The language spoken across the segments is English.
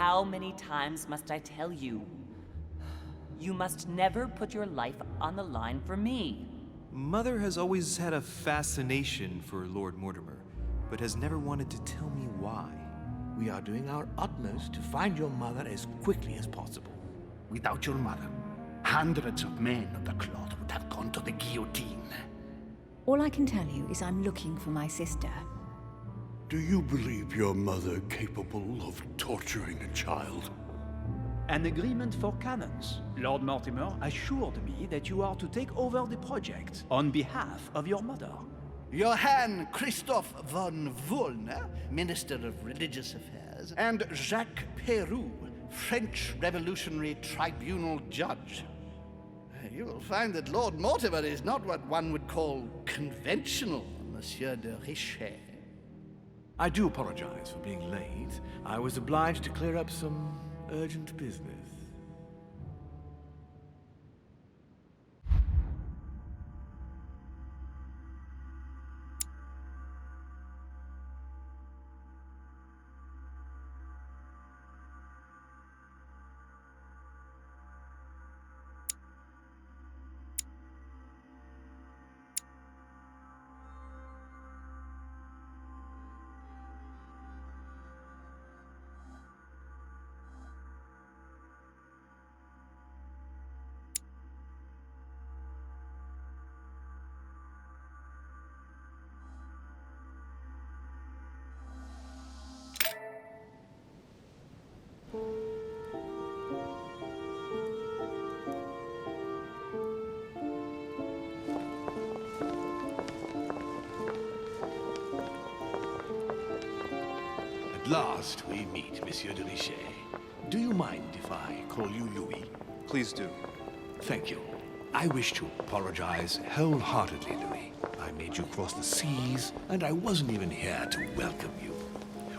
how many times must I tell you? You must never put your life on the line for me. Mother has always had a fascination for Lord Mortimer, but has never wanted to tell me why. We are doing our utmost to find your mother as quickly as possible. Without your mother, hundreds of men of the cloth would have gone to the guillotine. All I can tell you is I'm looking for my sister. Do you believe your mother capable of torturing a child? An agreement for cannons. Lord Mortimer assured me that you are to take over the project on behalf of your mother. Johann Christoph von Wollner, Minister of Religious Affairs, and Jacques Peroux, French Revolutionary Tribunal Judge. You will find that Lord Mortimer is not what one would call conventional, Monsieur de Richet. I do apologize for being late. I was obliged to clear up some urgent business. At last we meet, Monsieur de Richet. Do you mind if I call you Louis? Please do. Thank you. I wish to apologize wholeheartedly, Louis. I made you cross the seas, and I wasn't even here to welcome you.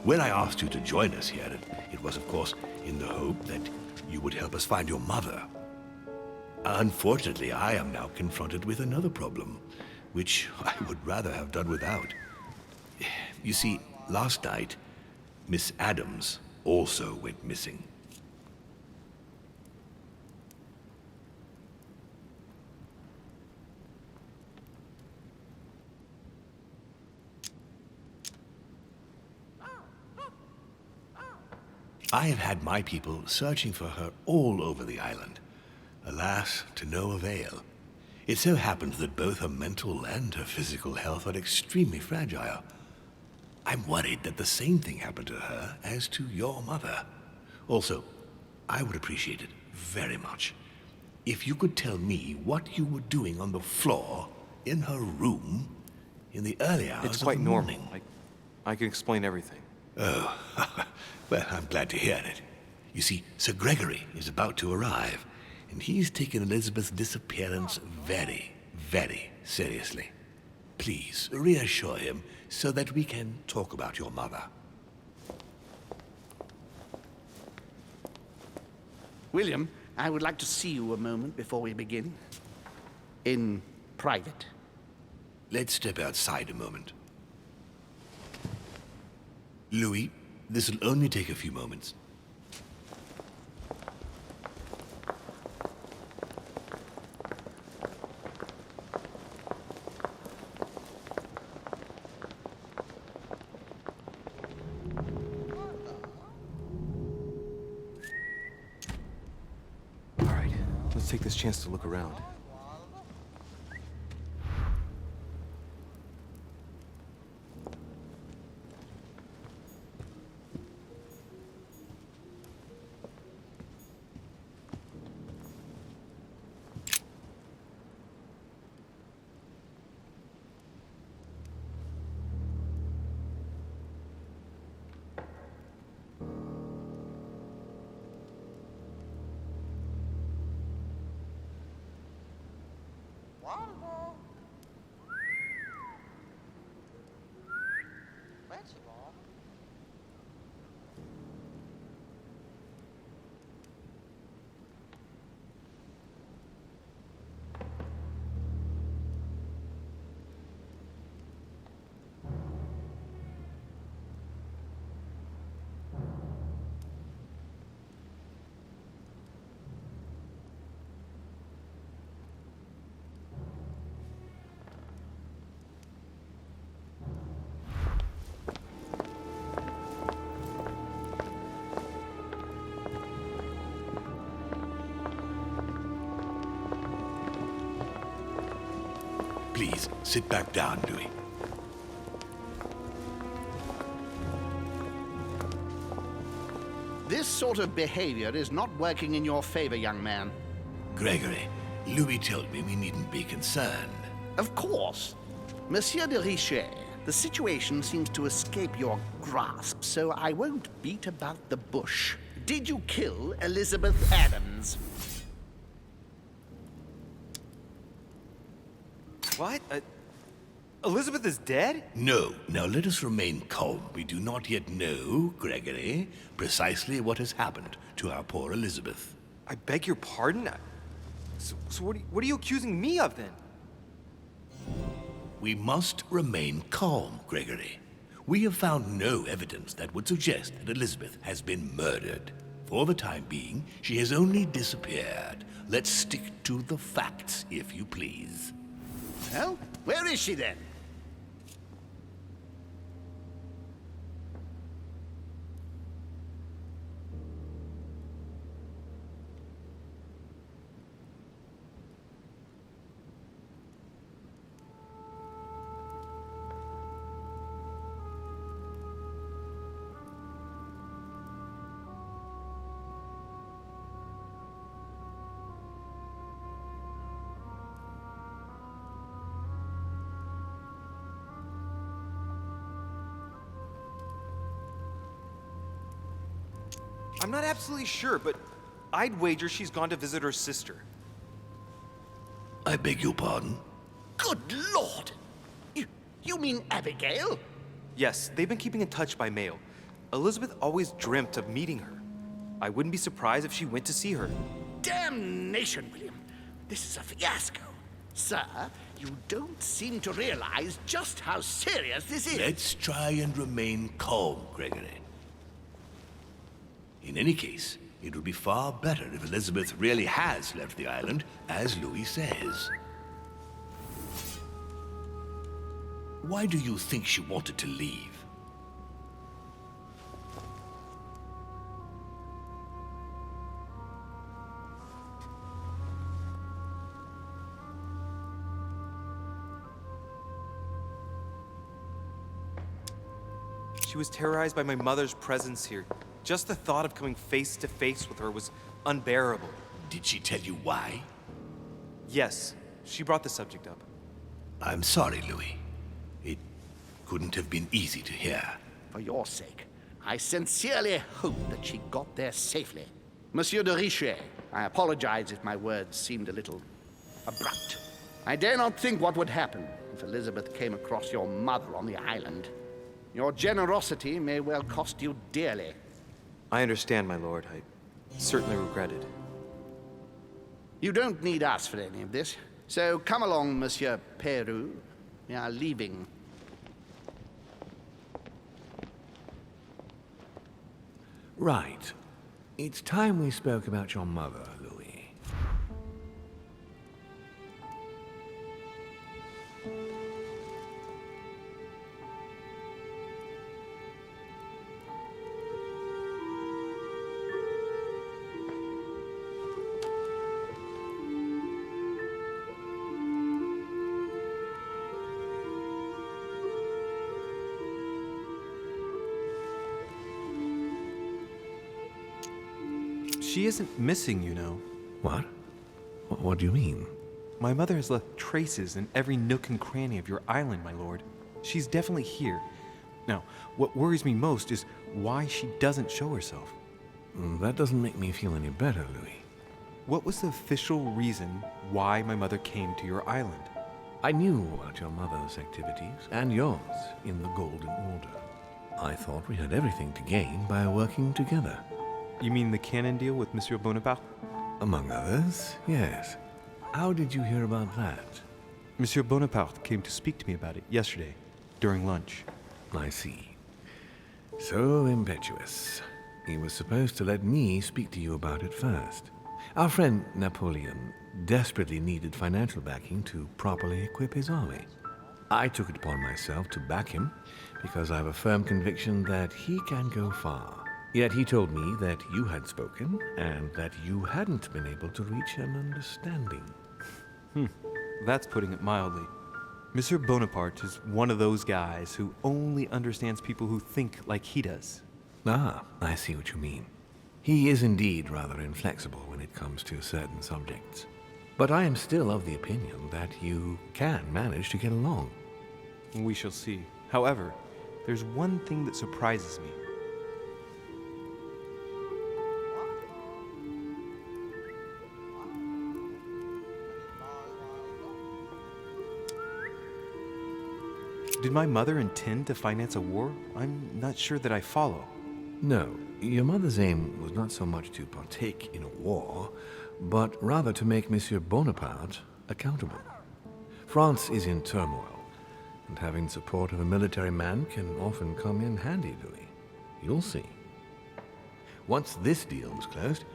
When I asked you to join us here, it was, of course, in the hope that you would help us find your mother. Unfortunately, I am now confronted with another problem, which I would rather have done without. You see, last night, Miss Adams also went missing. I have had my people searching for her all over the island. Alas, to no avail. It so happens that both her mental and her physical health are extremely fragile. I'm worried that the same thing happened to her as to your mother. Also, I would appreciate it very much if you could tell me what you were doing on the floor in her room in the early hours It's quite of the normal. morning. I can explain everything. Oh, well, I'm glad to hear it. You see, Sir Gregory is about to arrive, and he's taken Elizabeth's disappearance very, very seriously. Please, reassure him so that we can talk about your mother. William, I would like to see you a moment before we begin. In private. Let's step outside a moment. Louis, this will only take a few moments. All right, let's take this chance to look around. Please, sit back down, Louis. This sort of behavior is not working in your favor, young man. Gregory, Louis told me we needn't be concerned. Of course. Monsieur de Richet, the situation seems to escape your grasp, so I won't beat about the bush. Did you kill Elizabeth Adams? What? Elizabeth is dead? No. Now let us remain calm. We do not yet know, Gregory, precisely what has happened to our poor Elizabeth. I beg your pardon? So what are you accusing me of then? We must remain calm, Gregory. We have found no evidence that would suggest that Elizabeth has been murdered. For the time being, she has only disappeared. Let's stick to the facts, if you please. Well, where is she then? I'm not absolutely sure, but I'd wager she's gone to visit her sister. I beg your pardon? Good Lord! You mean Abigail? Yes, they've been keeping in touch by mail. Elizabeth always dreamt of meeting her. I wouldn't be surprised if she went to see her. Damnation, William. This is a fiasco. Sir, you don't seem to realize just how serious this is. Let's try and remain calm, Gregory. In any case, it would be far better if Elizabeth really has left the island, as Louis says. Why do you think she wanted to leave? She was terrorized by my mother's presence here. Just the thought of coming face to face with her was unbearable. Did she tell you why? Yes, she brought the subject up. I'm sorry, Louis. It couldn't have been easy to hear. For your sake, I sincerely hope that she got there safely. Monsieur de Richet, I apologize if my words seemed a little abrupt. I dare not think what would happen if Elizabeth came across your mother on the island. Your generosity may well cost you dearly. I understand, my lord. I certainly regret it. You don't need us for any of this. So come along, Monsieur Peru. We are leaving. Right. It's time we spoke about your mother, Louis. She isn't missing, you know. What? What do you mean? My mother has left traces in every nook and cranny of your island, my lord. She's definitely here. Now, what worries me most is why she doesn't show herself. That doesn't make me feel any better, Louis. What was the official reason why my mother came to your island? I knew about your mother's activities, and yours, in the Golden Order. I thought we had everything to gain by working together. You mean the cannon deal with Monsieur Bonaparte? Among others, yes. How did you hear about that? Monsieur Bonaparte came to speak to me about it yesterday, during lunch. I see. So impetuous. He was supposed to let me speak to you about it first. Our friend Napoleon desperately needed financial backing to properly equip his army. I took it upon myself to back him because I have a firm conviction that he can go far. Yet he told me that you had spoken and that you hadn't been able to reach an understanding. That's putting it mildly. Monsieur Bonaparte is one of those guys who only understands people who think like he does. Ah, I see what you mean. He is indeed rather inflexible when it comes to certain subjects. But I am still of the opinion that you can manage to get along. We shall see. However, there's one thing that surprises me. Did my mother intend to finance a war? I'm not sure that I follow. No, your mother's aim was not so much to partake in a war, but rather to make Monsieur Bonaparte accountable. France is in turmoil, and having the support of a military man can often come in handy, Louis. You'll see. Once this deal was closed,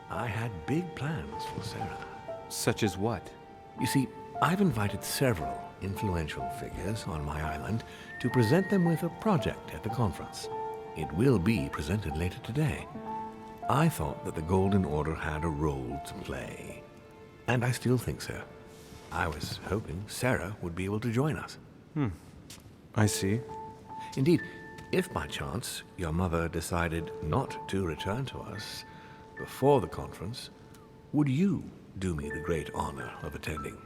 I had big plans for Sarah. Such as what? You see, I've invited several influential figures on my island to present them with a project at the conference. It will be presented later today. I thought that the Golden Order had a role to play, and I still think so. I was hoping Sarah would be able to join us. I see. Indeed, if by chance your mother decided not to return to us before the conference, would you do me the great honor of attending?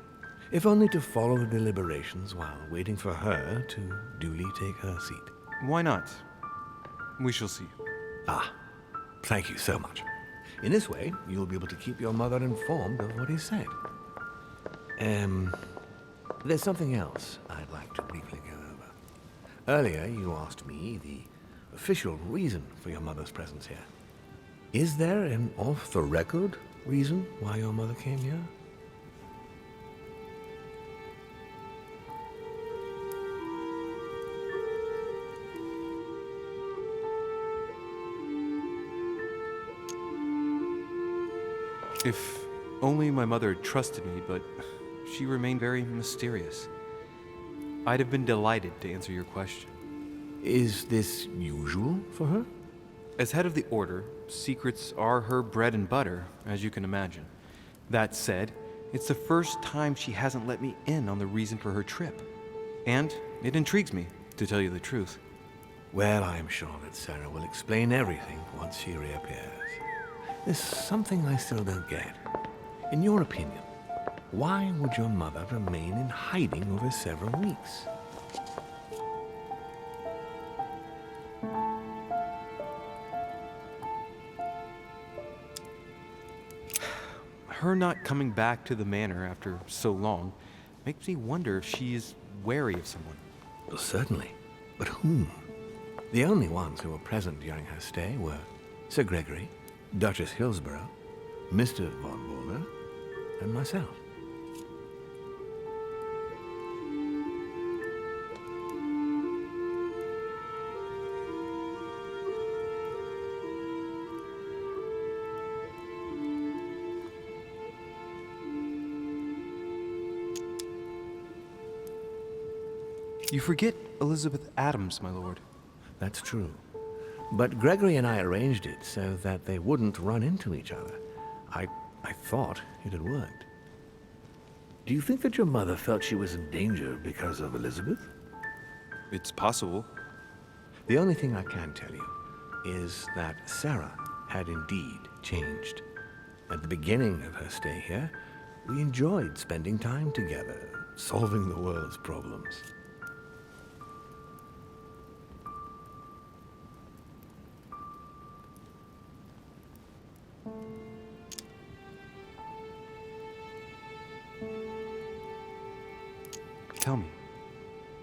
If only to follow the deliberations while waiting for her to duly take her seat. Why not? We shall see. Ah, thank you so much. In this way, you'll be able to keep your mother informed of what is said. There's something else I'd like to briefly go over. Earlier, you asked me the official reason for your mother's presence here. Is there an off-the-record reason why your mother came here? If only my mother had trusted me, but she remained very mysterious. I'd have been delighted to answer your question. Is this usual for her? As head of the Order, secrets are her bread and butter, as you can imagine. That said, it's the first time she hasn't let me in on the reason for her trip. And it intrigues me, to tell you the truth. Well, I'm sure that Sarah will explain everything once she reappears. There's something I still don't get. In your opinion, why would your mother remain in hiding over several weeks? Her not coming back to the manor after so long makes me wonder if she is wary of someone. Well, certainly. But whom? The only ones who were present during her stay were Sir Gregory, Duchess Hillsborough, Mr. von Wohler, and myself. You forget Elizabeth Adams, my lord. That's true. But Gregory and I arranged it so that they wouldn't run into each other. I thought it had worked. Do you think that your mother felt she was in danger because of Elizabeth? It's possible. The only thing I can tell you is that Sarah had indeed changed. At the beginning of her stay here, we enjoyed spending time together, solving the world's problems.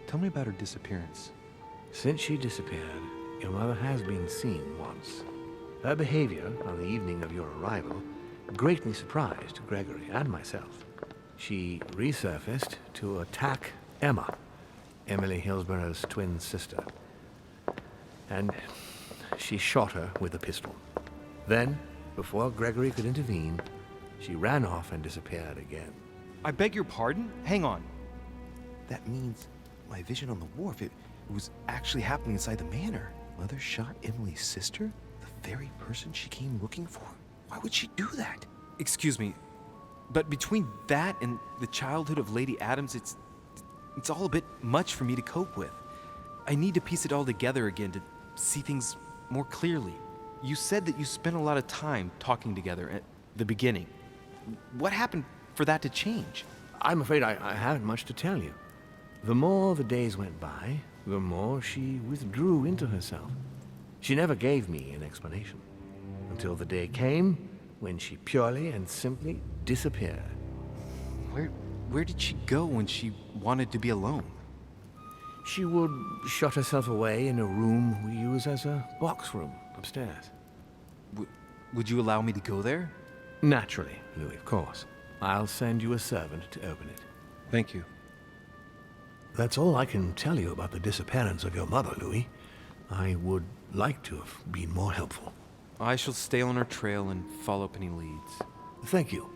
Tell me about her disappearance. Since she disappeared, your mother has been seen once. Her behavior on the evening of your arrival greatly surprised Gregory and myself. She resurfaced to attack Emma, Emily Hillsborough's twin sister. And she shot her with a pistol. Then, before Gregory could intervene, she ran off and disappeared again. I beg your pardon? Hang on. That means my vision on the wharf, it was actually happening inside the manor. Mother shot Emily's sister? The very person she came looking for? Why would she do that? Excuse me, but between that and the childhood of Lady Adams, it's It's all a bit much for me to cope with. I need to piece it all together again to see things more clearly. You said that you spent a lot of time talking together at the beginning. What happened for that to change? I'm afraid I haven't much to tell you. The more the days went by, the more she withdrew into herself. She never gave me an explanation. Until the day came when she purely and simply disappeared. Where did she go when she wanted to be alone? She would shut herself away in a room we use as a box room upstairs. Would you allow me to go there? Naturally, Louis, of course. I'll send you a servant to open it. Thank you. That's all I can tell you about the disappearance of your mother, Louis. I would like to have been more helpful. I shall stay on her trail and follow up any leads. Thank you.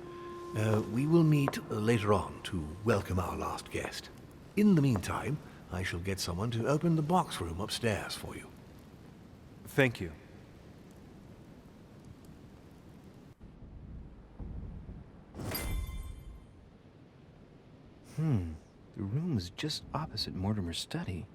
We will meet later on to welcome our last guest. In the meantime, I shall get someone to open the box room upstairs for you. Thank you. The room was just opposite Mortimer's study.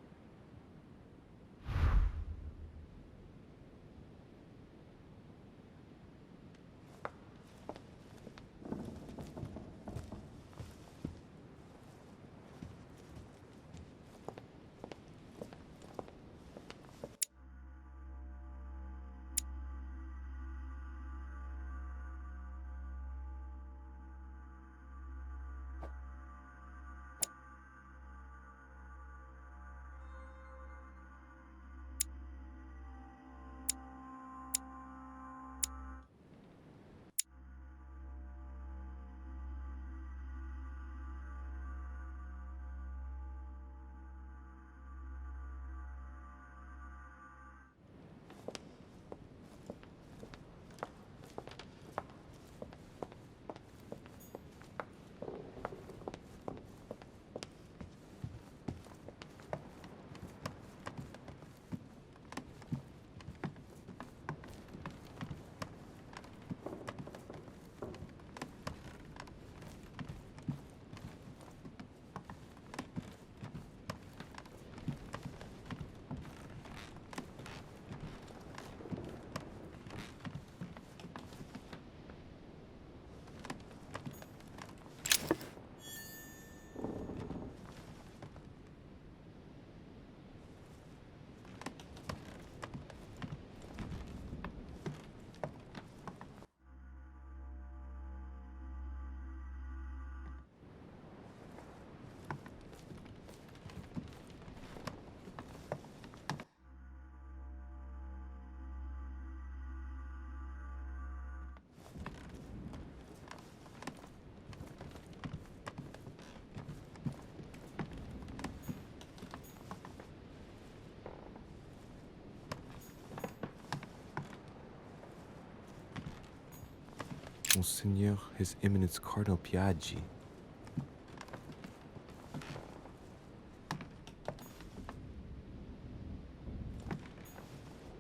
Monseigneur, His Eminence Cardinal Piaggi.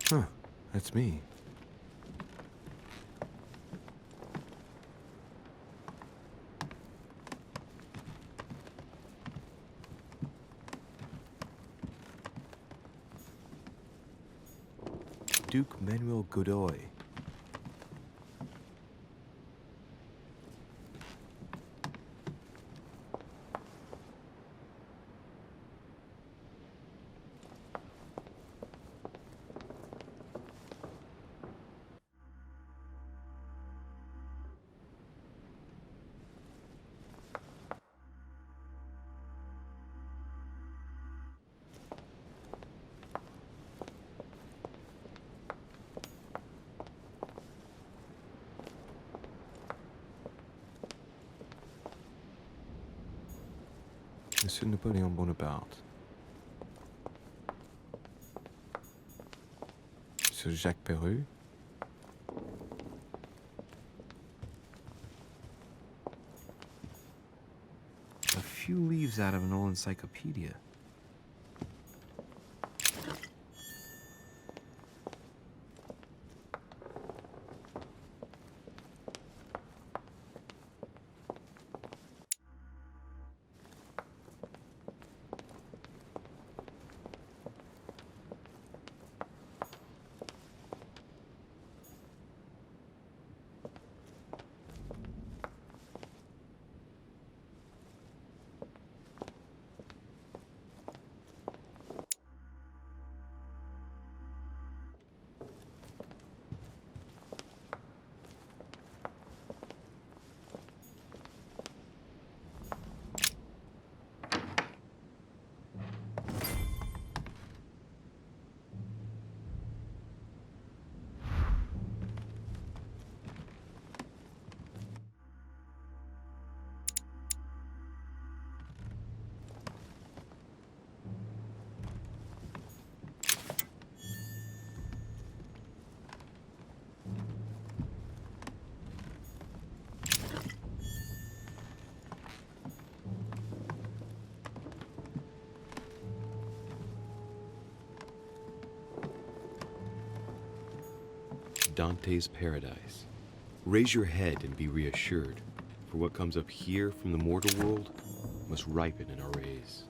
Huh, that's me. Duke Manuel Godoy. Monsieur Napoleon Bonaparte. Monsieur Jacques Perru. A few leaves out of an old encyclopedia. Dante's paradise. Raise your head and be reassured, for what comes up here from the mortal world must ripen in our rays.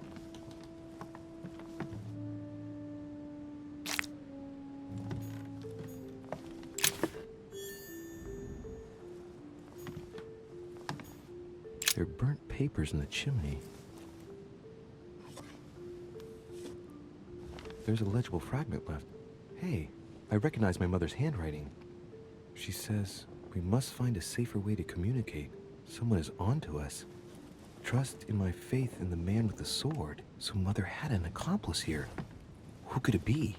There are burnt papers in the chimney. There's a legible fragment left. Hey, I recognize my mother's handwriting. She says, we must find a safer way to communicate. Someone is onto us. Trust in my faith in the man with the sword. So Mother had an accomplice here. Who could it be?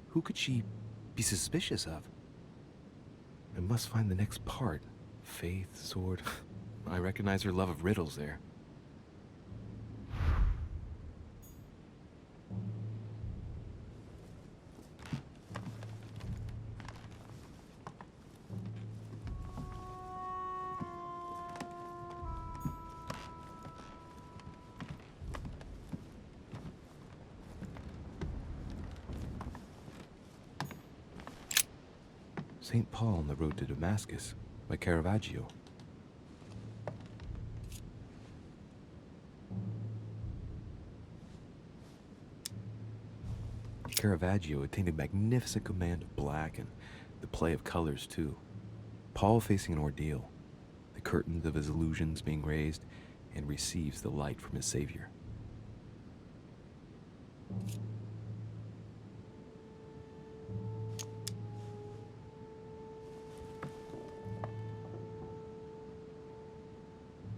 Who could she be suspicious of? I must find the next part. Faith, sword. I recognize her love of riddles there. St. Paul on the road to Damascus by Caravaggio. Caravaggio attained a magnificent command of black and the play of colors too. Paul facing an ordeal, the curtains of his illusions being raised, and receives the light from his Savior.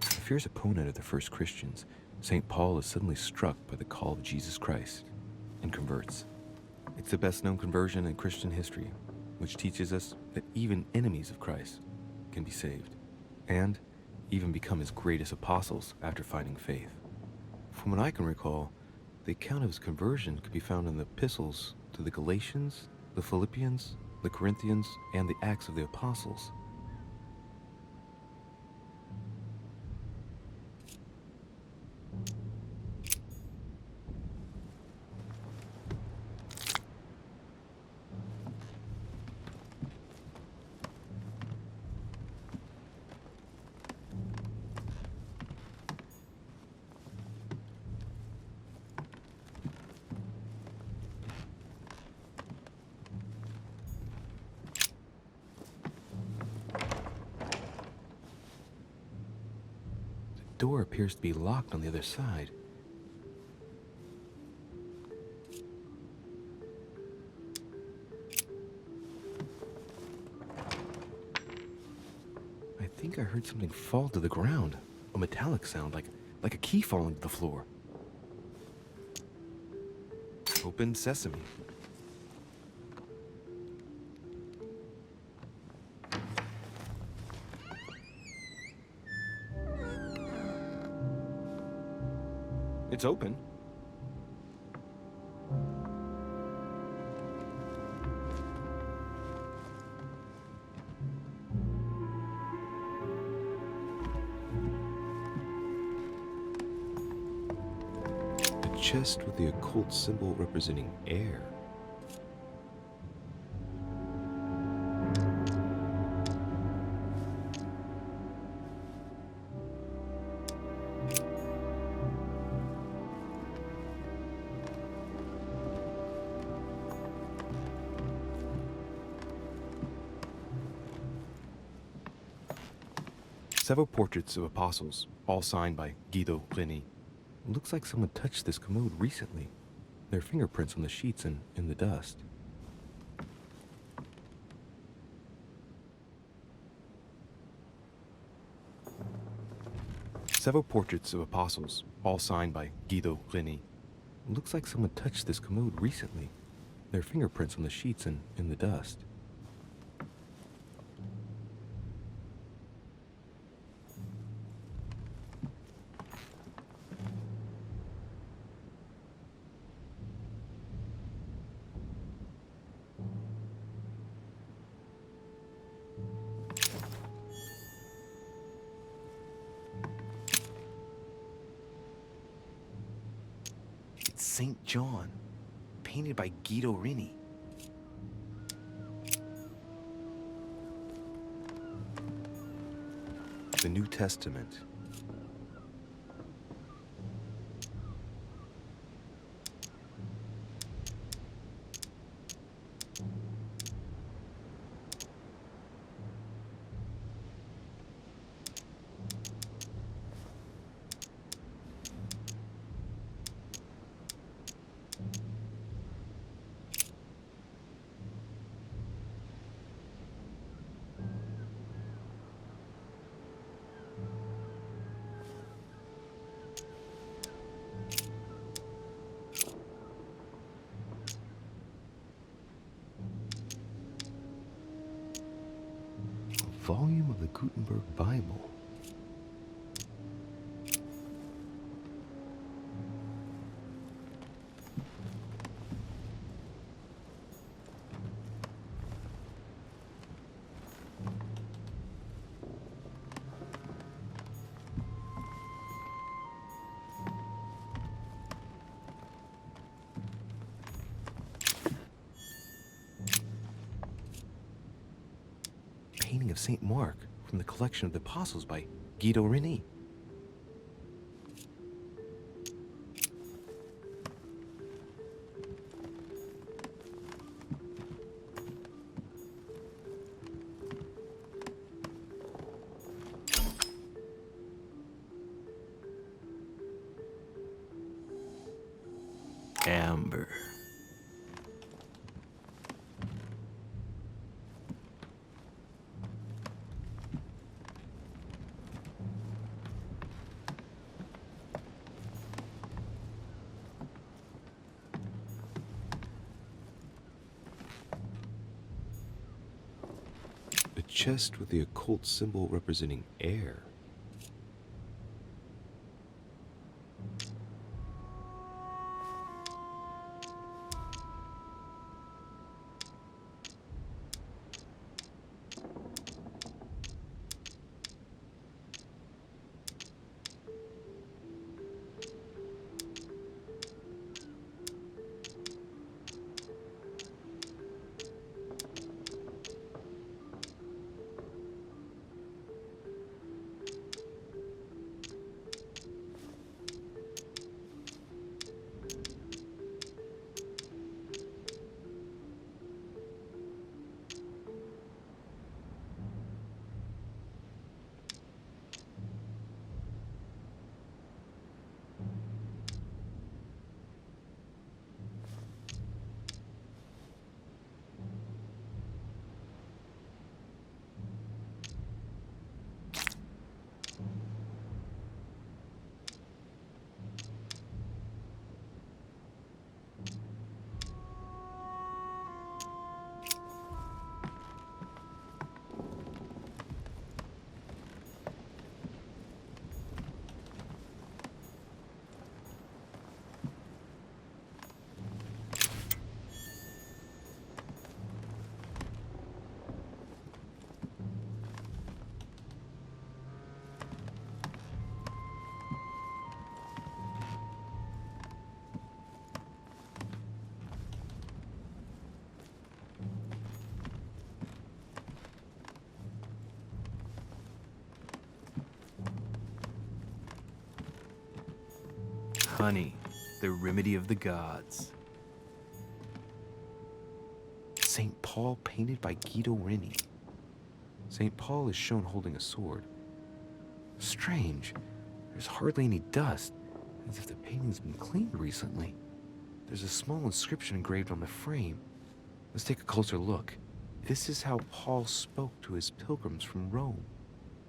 A fierce opponent of the first Christians, St. Paul is suddenly struck by the call of Jesus Christ and converts. It's the best known conversion in Christian history, which teaches us that even enemies of Christ can be saved, and even become his greatest apostles after finding faith. From what I can recall, the account of his conversion could be found in the epistles to the Galatians, the Philippians, the Corinthians, and the Acts of the Apostles. The door appears to be locked on the other side. I think I heard something fall to the ground. A metallic sound, like a key falling to the floor. Open sesame. It's open. A chest with the occult symbol representing air. Several portraits of apostles, all signed by Guido Reni. It looks like someone touched this commode recently. There are fingerprints on the sheets and in the dust. Several portraits of apostles, all signed by Guido Reni. It looks like someone touched this commode recently. There are fingerprints on the sheets and in the dust. St. John, painted by Guido Reni. the New Testament. Volume of the Gutenberg Bible. Painting of St. Mark from the collection of the Apostles by Guido Reni. Amber. A chest with the occult symbol representing air. Honey, the remedy of the gods. St. Paul painted by Guido Reni. St. Paul is shown holding a sword. Strange, there's hardly any dust, as if the painting's been cleaned recently. There's a small inscription engraved on the frame. Let's take a closer look. This is how Paul spoke to his pilgrims from Rome.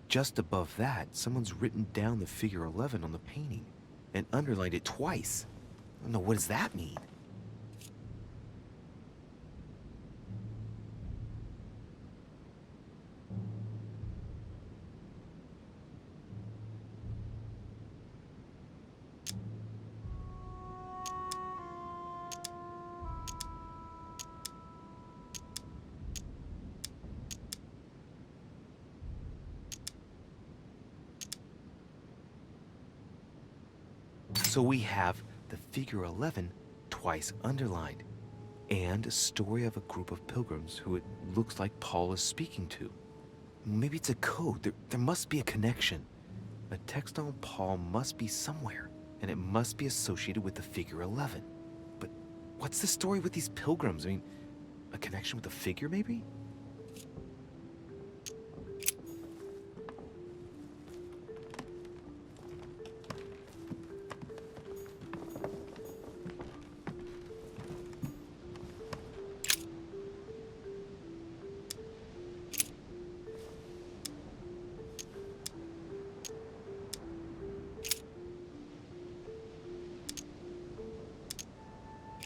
Just above that, someone's written down the figure 11 on the painting and underlined it twice. I don't know, what does that mean? So we have the figure 11 twice underlined, and a story of a group of pilgrims who it looks like Paul is speaking to. Maybe it's a code. There must be a connection. A text on Paul must be somewhere, and it must be associated with the figure 11. But what's the story with these pilgrims? I mean, a connection with the figure, maybe?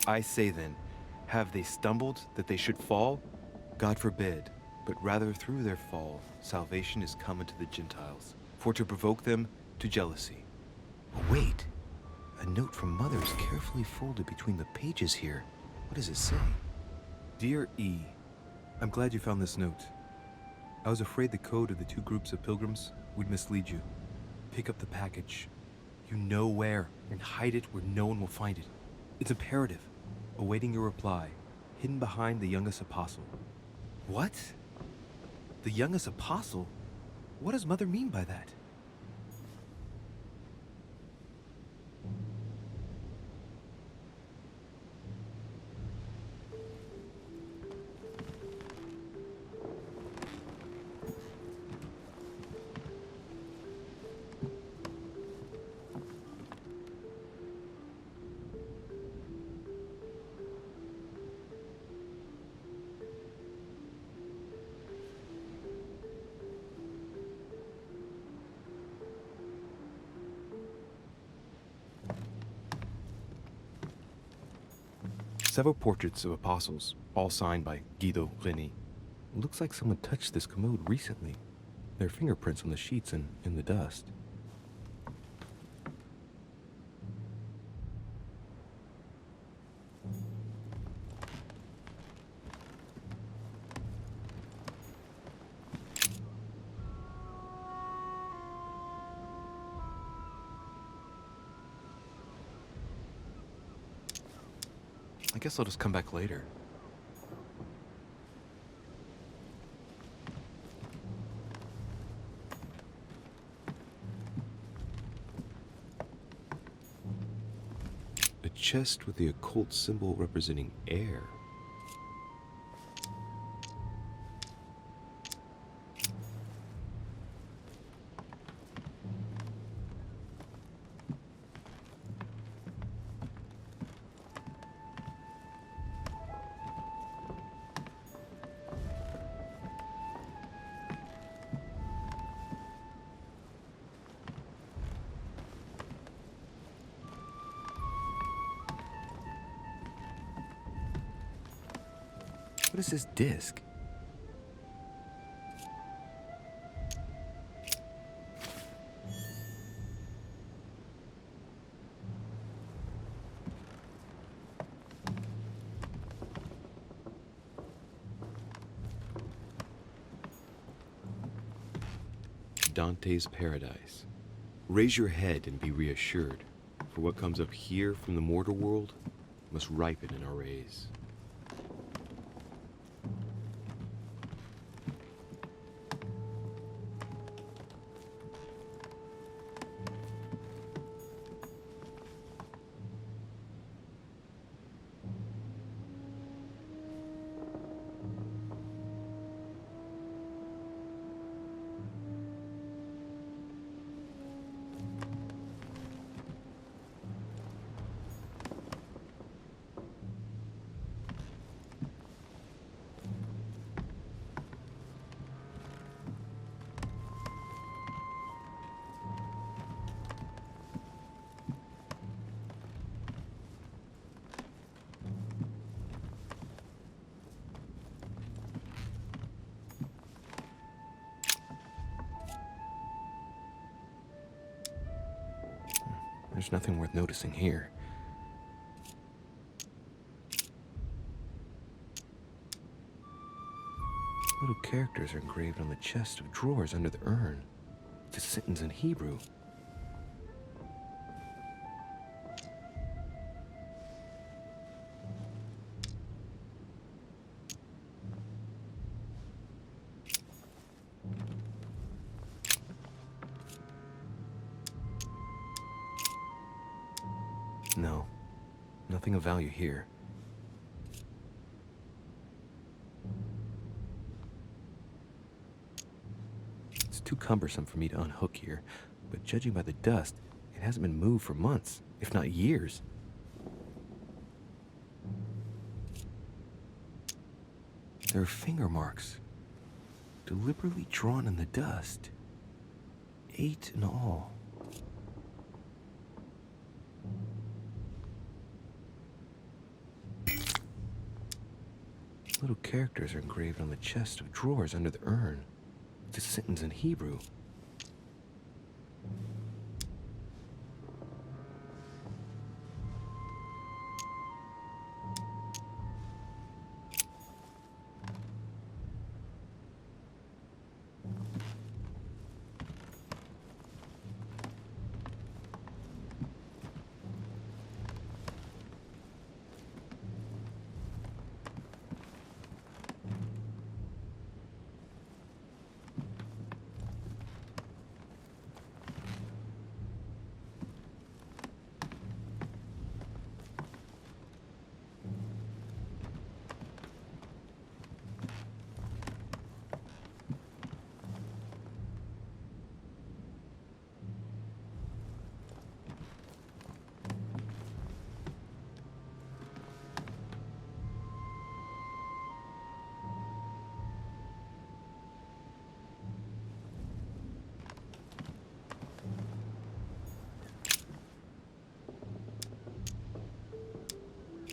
I say then, have they stumbled that they should fall? God forbid, but rather through their fall, salvation is come unto the Gentiles, for to provoke them to jealousy. Oh, wait, a note from Mother is carefully folded between the pages here. What does it say? Dear E, I'm glad you found this note. I was afraid the code of the two groups of pilgrims would mislead you. Pick up the package. You know where, and hide it where no one will find it. It's imperative. Awaiting your reply, hidden behind the youngest apostle. What? The youngest apostle? What does Mother mean by that? Several portraits of apostles, all signed by Guido Reni. Looks like someone touched this commode recently. There are fingerprints on the sheets and in the dust. I guess I'll just come back later. A chest with the occult symbol representing air. What is this disc? Dante's Paradise. Raise your head and be reassured, for what comes up here from the mortal world must ripen in our rays. There's nothing worth noticing here. Little characters are engraved on the chest of drawers under the urn. It's a sentence in Hebrew. nothing of value here. It's too cumbersome for me to unhook here, but judging by the dust, it hasn't been moved for months, if not years. There are finger marks, deliberately drawn in the dust. 8 in all. Little characters are engraved on the chest of drawers under the urn. It's a sentence in Hebrew.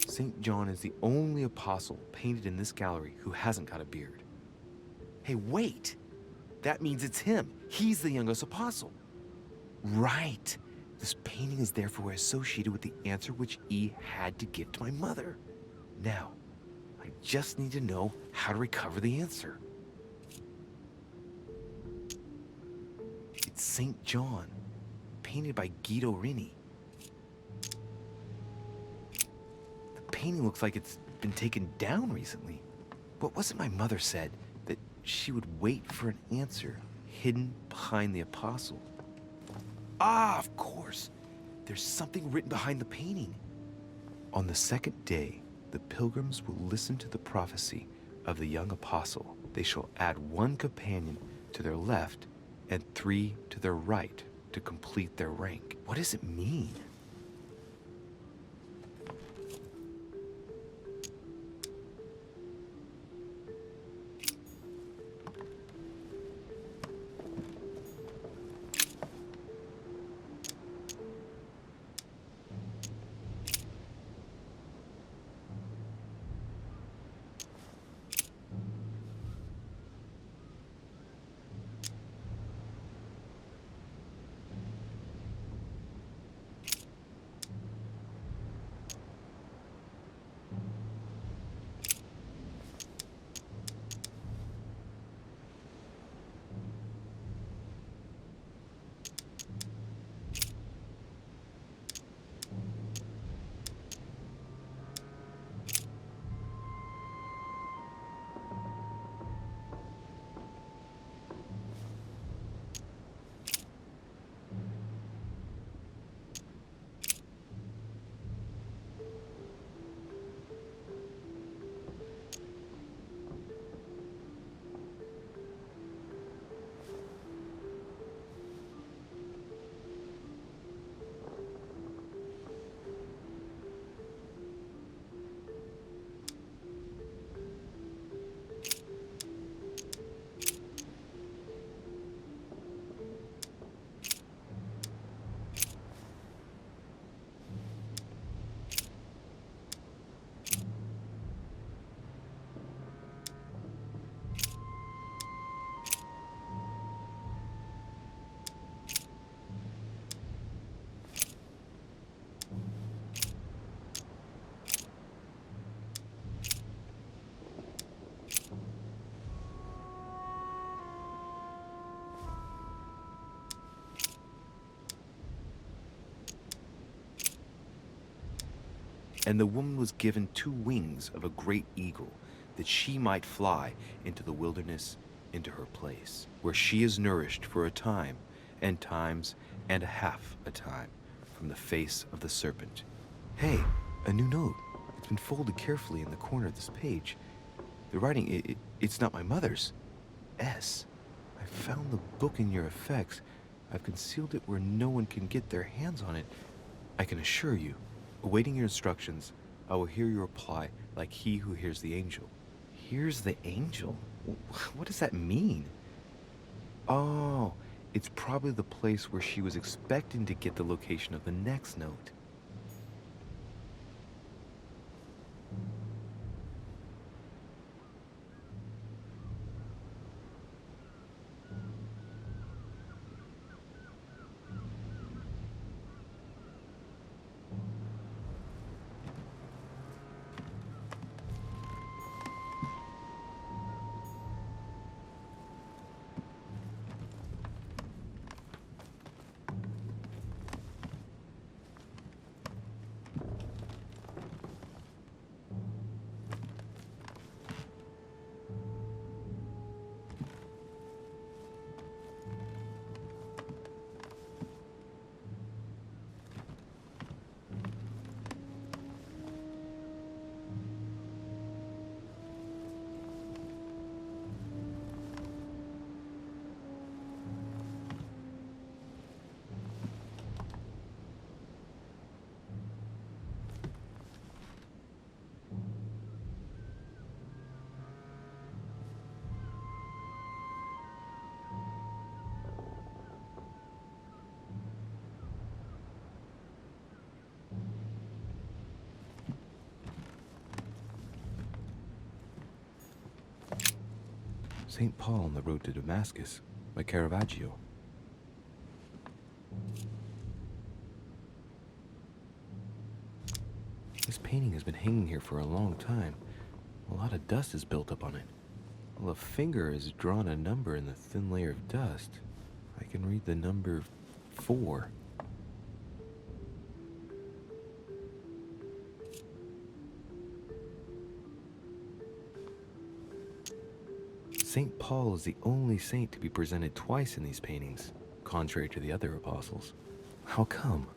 St. John is the only apostle painted in this gallery who hasn't got a beard. Hey, wait! That means it's him. He's the youngest apostle. Right. This painting is therefore associated with the answer which E had to give to my mother. Now, I just need to know how to recover the answer. It's St. John, painted by Guido Rini. The painting looks like it's been taken down recently. What was it my mother said? That she would wait for an answer hidden behind the apostle. Ah, of course. There's something written behind the painting. On the second day, the pilgrims will listen to the prophecy of the young apostle. They shall add 1 companion to their left and 3 to their right to complete their rank. What does it mean? And the woman was given 2 wings of a great eagle, that she might fly into the wilderness, into her place, where she is nourished for a time, and times, and a half a time, from the face of the serpent. Hey, A new note. It's been folded carefully in the corner of this page. The writing, it's not my mother's. S. I found the book in your effects. I've concealed it where no one can get their hands on it. I can assure you, awaiting your instructions, I will hear your reply like he who hears the angel. Hears the angel? What does that mean? Oh, it's probably the place where she was expecting to get the location of the next note. St. Paul on the Road to Damascus by Caravaggio. This painting has been hanging here for a long time. A lot of dust is built up on it. While a finger has drawn a number in the thin layer of dust, I can read the number 4. St. Paul is the only saint to be presented twice in these paintings, contrary to the other apostles. How come?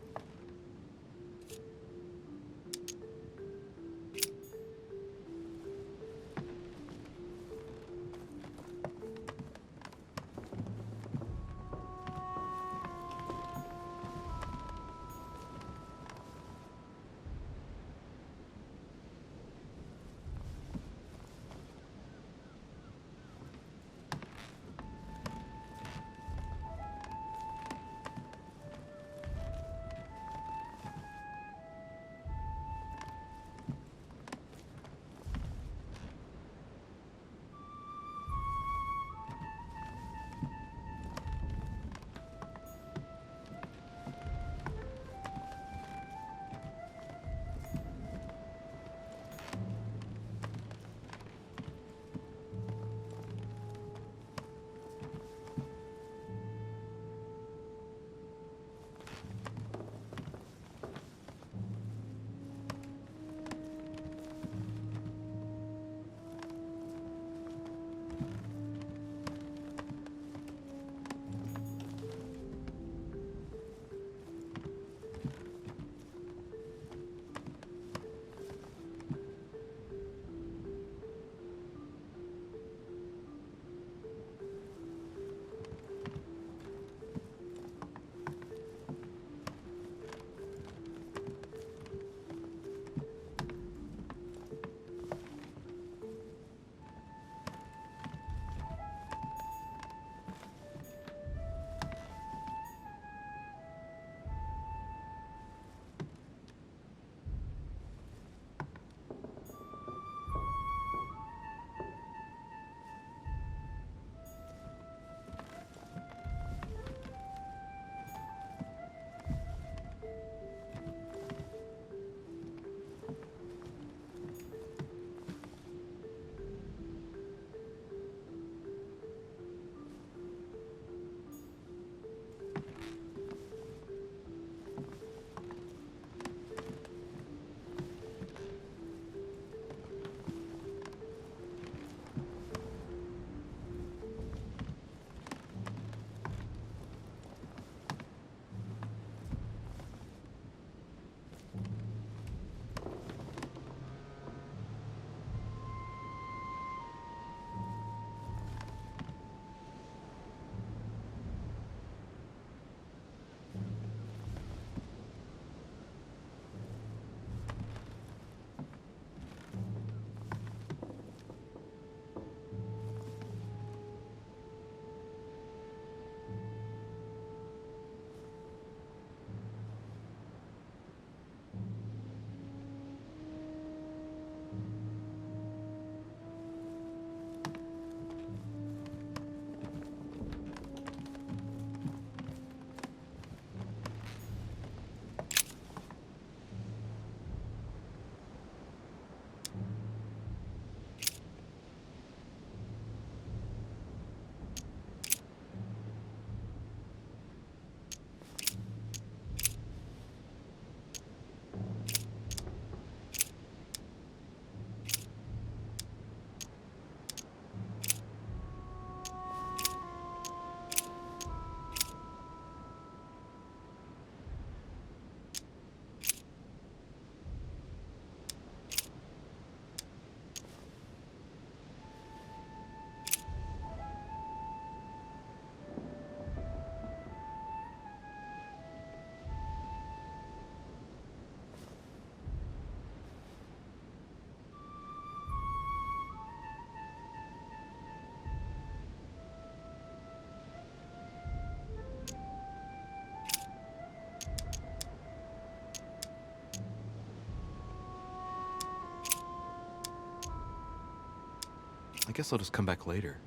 guess I'll just come back later.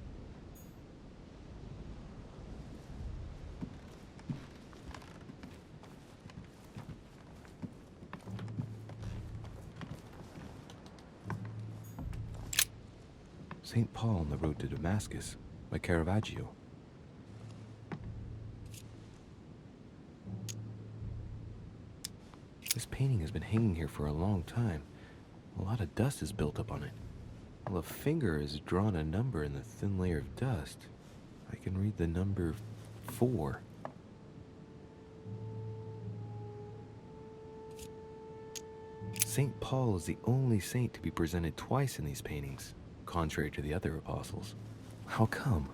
St. Paul on the Road to Damascus by Caravaggio. This painting has been hanging here for a long time. A lot of dust is built up on it. Well, a finger has drawn a number in the thin layer of dust. I can read the number 4. St. Paul is the only saint to be presented twice in these paintings, contrary to the other apostles. How come?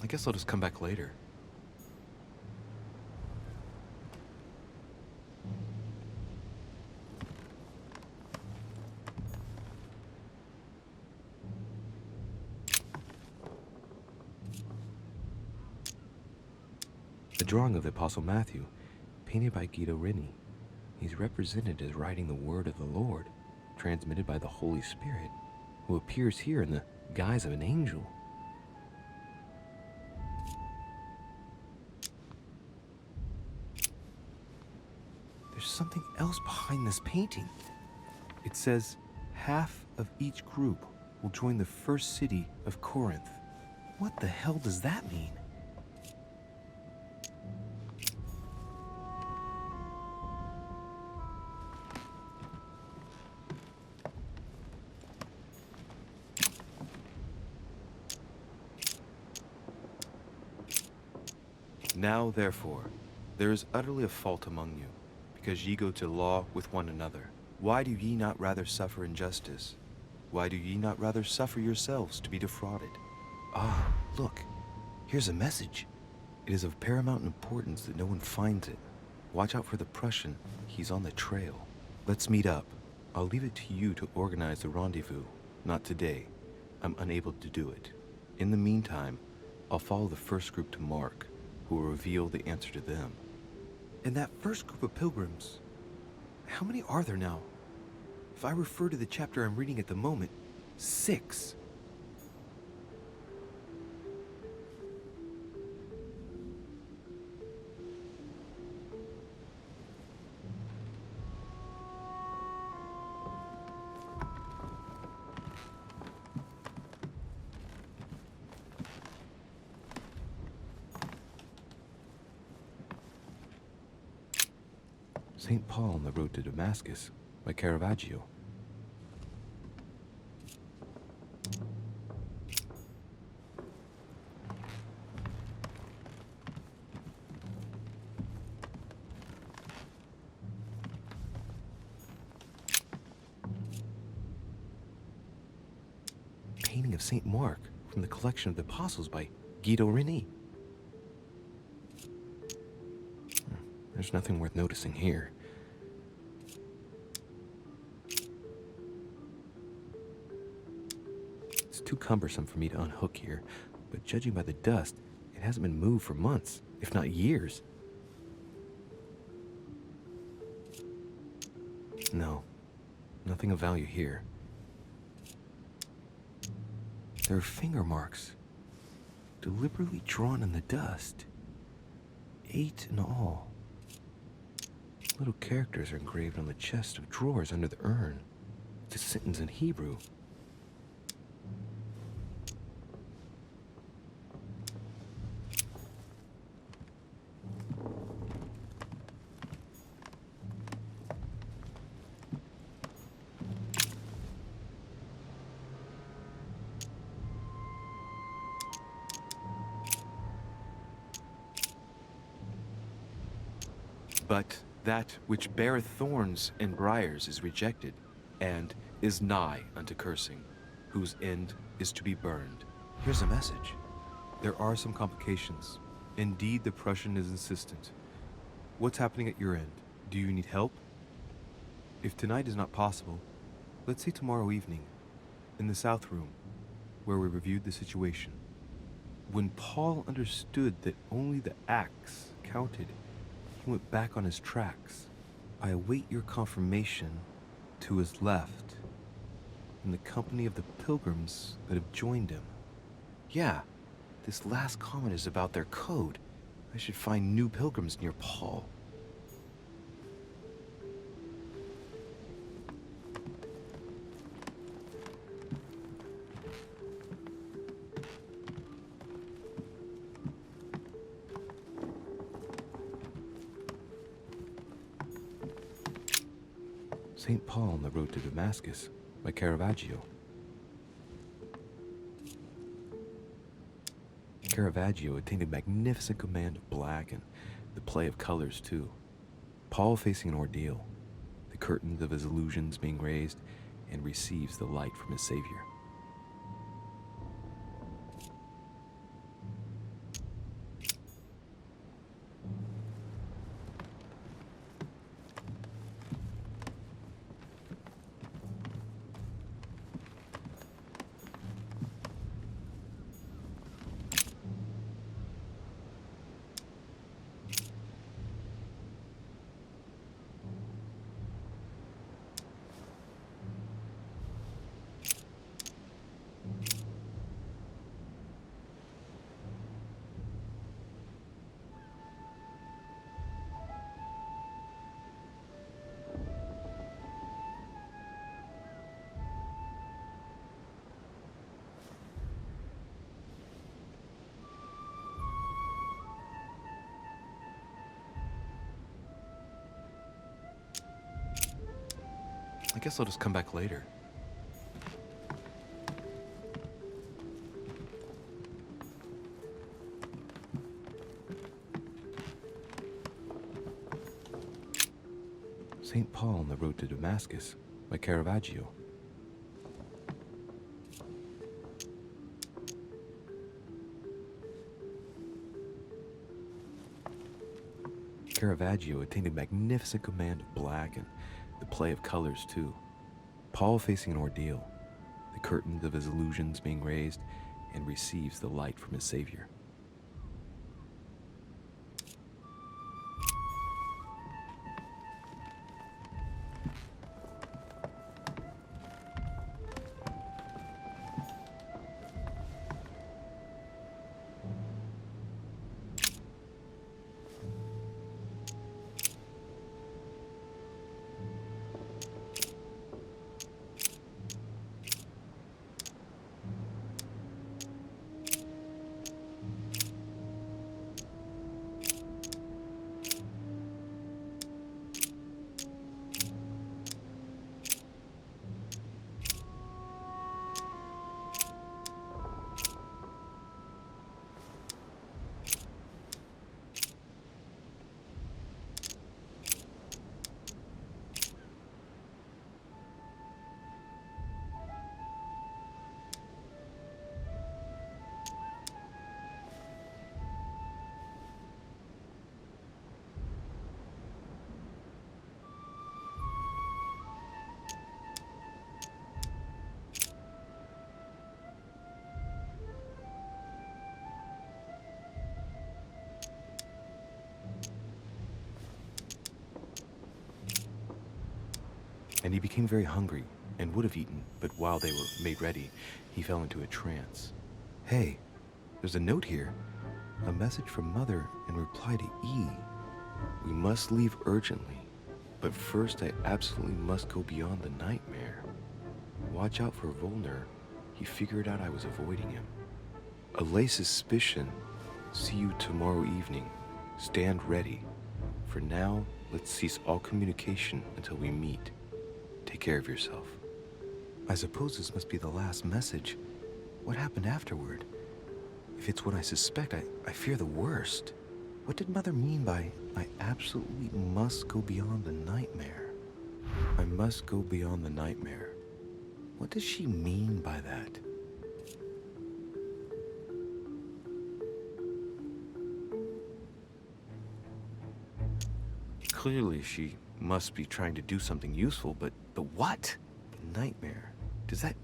I guess I'll just come back later. The drawing of the Apostle Matthew, painted by Guido Reni. He's represented as writing the word of the Lord, transmitted by the Holy Spirit, who appears here in the guise of an angel. There's something else behind this painting. It says, half of each group will join the first city of Corinth. What the hell does that mean? Now, therefore, there is utterly a fault among you, because ye go to law with one another. Why do ye not rather suffer injustice? Why do ye not rather suffer yourselves to be defrauded? Ah, look, here's a message. It is of paramount importance that no one finds it. Watch out for the Prussian. He's on the trail. Let's meet up. I'll leave it to you to organize the rendezvous. Not today. I'm unable to do it. In the meantime, I'll follow the first group to Mark, who will reveal the answer to them. And that first group of pilgrims, how many are there now? If I refer to the chapter I'm reading at the moment, 6. St. Paul on the Road to Damascus by Caravaggio. Painting of St. Mark from the collection of the Apostles by Guido Reni. There's nothing worth noticing here. It's too cumbersome for me to unhook here, but judging by the dust, it hasn't been moved for months, if not years. No, nothing of value here. There are finger marks. deliberately drawn in the dust. 8 in all. Little characters are engraved on the chest of drawers under the urn. It's a sentence in Hebrew. But that which beareth thorns and briars is rejected, and is nigh unto cursing, whose end is to be burned. Here's a message. There are some complications. Indeed, the Prussian is insistent. What's happening at your end? Do you need help? If tonight is not possible, let's say tomorrow evening, in the South Room, where we reviewed the situation. When Paul understood that only the axe counted, he went back on his tracks. I await your confirmation to his left, in the company of the pilgrims that have joined him. Yeah, this last comment is about their code. I should find new pilgrims near Paul. St. Paul on the Road to Damascus by Caravaggio. Caravaggio attained a magnificent command of black and the play of colors too. Paul facing an ordeal, the curtains of his illusions being raised, and receives the light from his Savior. I guess I'll just come back later. St. Paul on the Road to Damascus by Caravaggio. Caravaggio attained a magnificent command of black and the play of colors too. Paul facing an ordeal, the curtains of his illusions being raised, and receives the light from his Savior. And he became very hungry and would have eaten, but while they were made ready, he fell into a trance. Hey, There's a note here. A message from Mother in reply to E. We must leave urgently, but first I absolutely must go beyond the nightmare. Watch out for Volner. He figured out I was avoiding him. Allay suspicion. See you tomorrow evening. Stand ready. For now, let's cease all communication until we meet. Take care of yourself. I suppose this must be the last message. What happened afterward? If it's what I suspect, I fear the worst. What did Mother mean by, I absolutely must go beyond the nightmare? I must go beyond the nightmare. What does she mean by that? Clearly, she must be trying to do something useful, but what? Nightmare. Does that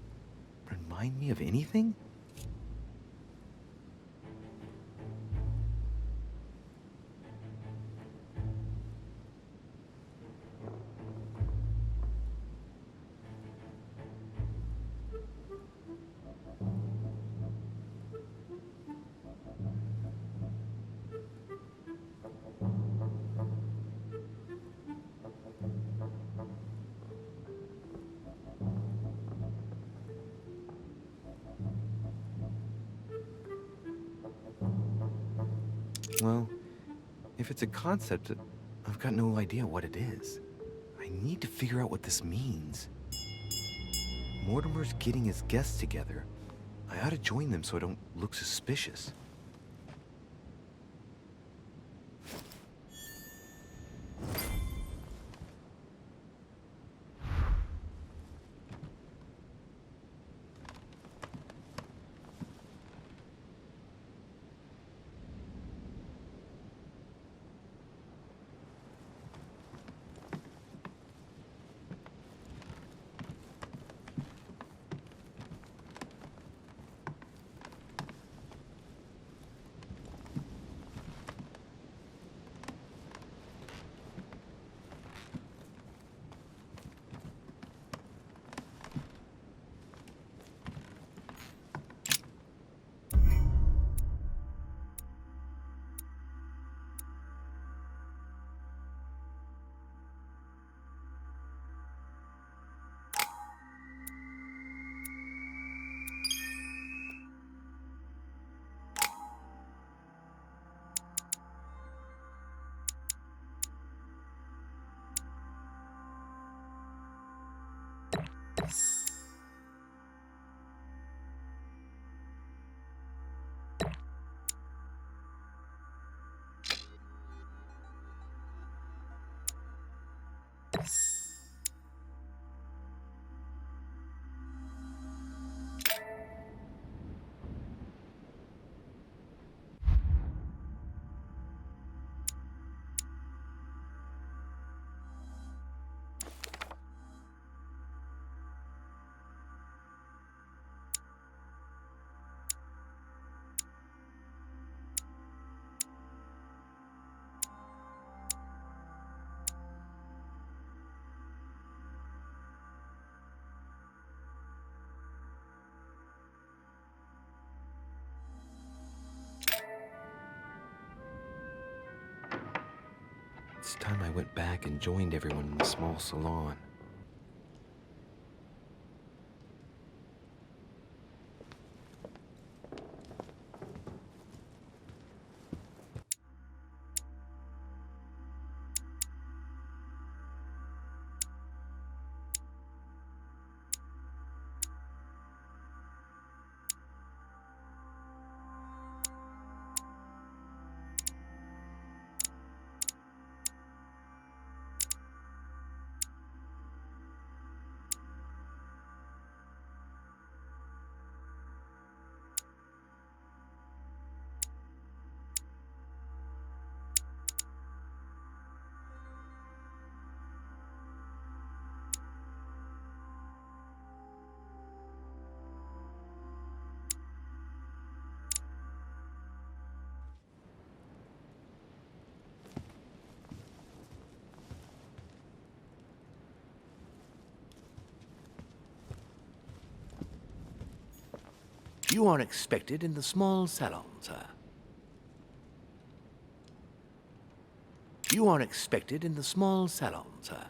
remind me of anything? Well, if it's a concept, I've got no idea what it is. I need to figure out what this means. Mortimer's getting his guests together. I ought to join them so I don't look suspicious. It's time I went back and joined everyone in the small salon. You are expected in the small salon, sir. You are expected in the small salon, sir.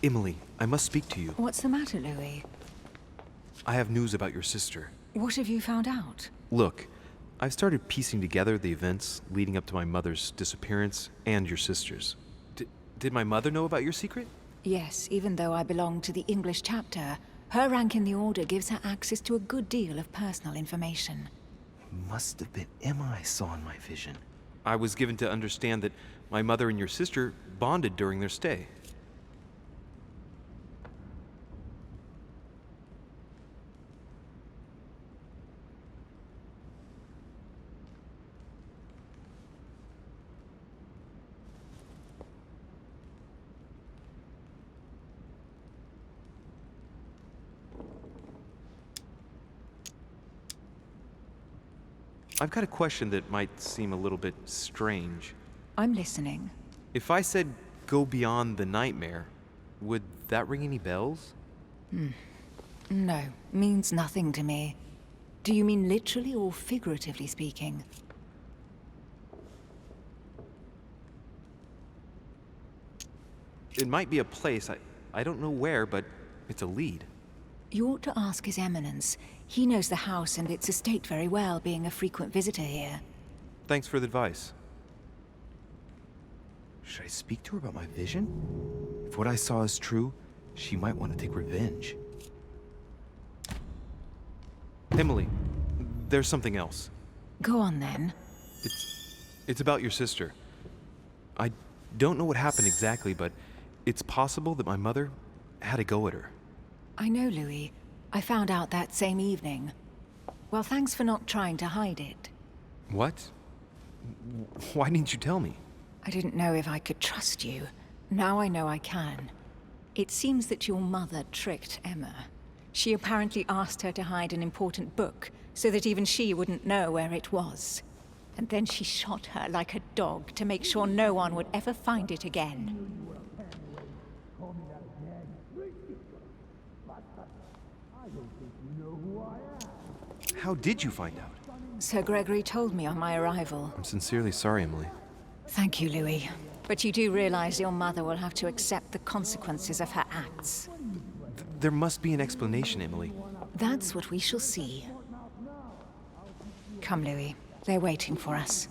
Emily, I must speak to you. What's the matter, Louis? I have news about your sister. What have you found out? Look, I've started piecing together the events leading up to my mother's disappearance and your sister's. Did my mother know about your secret? Yes, even though I belong to the English chapter, her rank in the Order gives her access to a good deal of personal information. Must have been Emma I saw in my vision. I was given to understand that my mother and your sister bonded during their stay. I've got a question that might seem a little bit strange. I'm listening. If I said go beyond the nightmare, would that ring any bells? No, means nothing to me. Do you mean literally or figuratively speaking? It might be a place, I don't know where, but it's a lead. You ought to ask His Eminence. He knows the house and its estate very well, being a frequent visitor here. Thanks for the advice. Should I speak to her about my vision? If what I saw is true, she might want to take revenge. Emily, there's something else. Go on then. It's about your sister. I don't know what happened exactly, but it's possible that my mother had a go at her. I know, Louis. I found out that same evening. Well, thanks for not trying to hide it. What? Why didn't you tell me? I didn't know if I could trust you. Now I know I can. It seems that your mother tricked Emma. She apparently asked her to hide an important book, so that even she wouldn't know where it was. And then she shot her like a dog to make sure no one would ever find it again. How did you find out? Sir Gregory told me on my arrival. I'm sincerely sorry, Emily. Thank you, Louis. But you do realize your mother will have to accept the consequences of her acts. There must be an explanation, Emily. That's what we shall see. Come, Louis. They're waiting for us.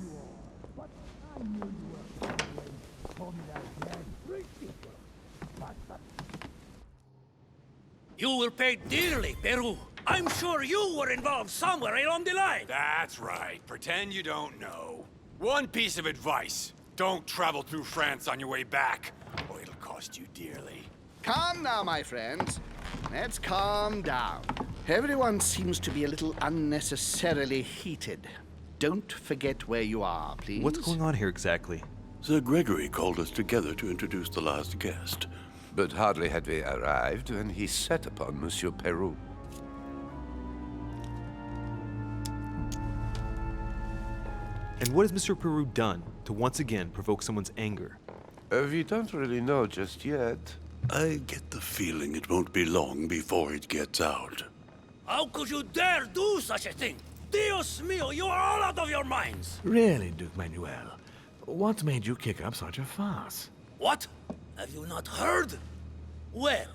You will pay dearly, Peru. I'm sure you were involved somewhere along the line. That's right. Pretend you don't know. One piece of advice. Don't travel through France on your way back, or it'll cost you dearly. Calm now, my friends. Let's calm down. Everyone seems to be a little unnecessarily heated. Don't forget where you are, please. What's going on here exactly? Sir Gregory called us together to introduce the last guest. But hardly had we arrived when he set upon Monsieur Peru. And what has Mr. Peru done to once again provoke someone's anger? We don't really know just yet. I get the feeling it won't be long before it gets out. How could you dare do such a thing? Dios mío, you are all out of your minds! Really, Duke Manuel? What made you kick up such a fuss? What? Have you not heard? Well,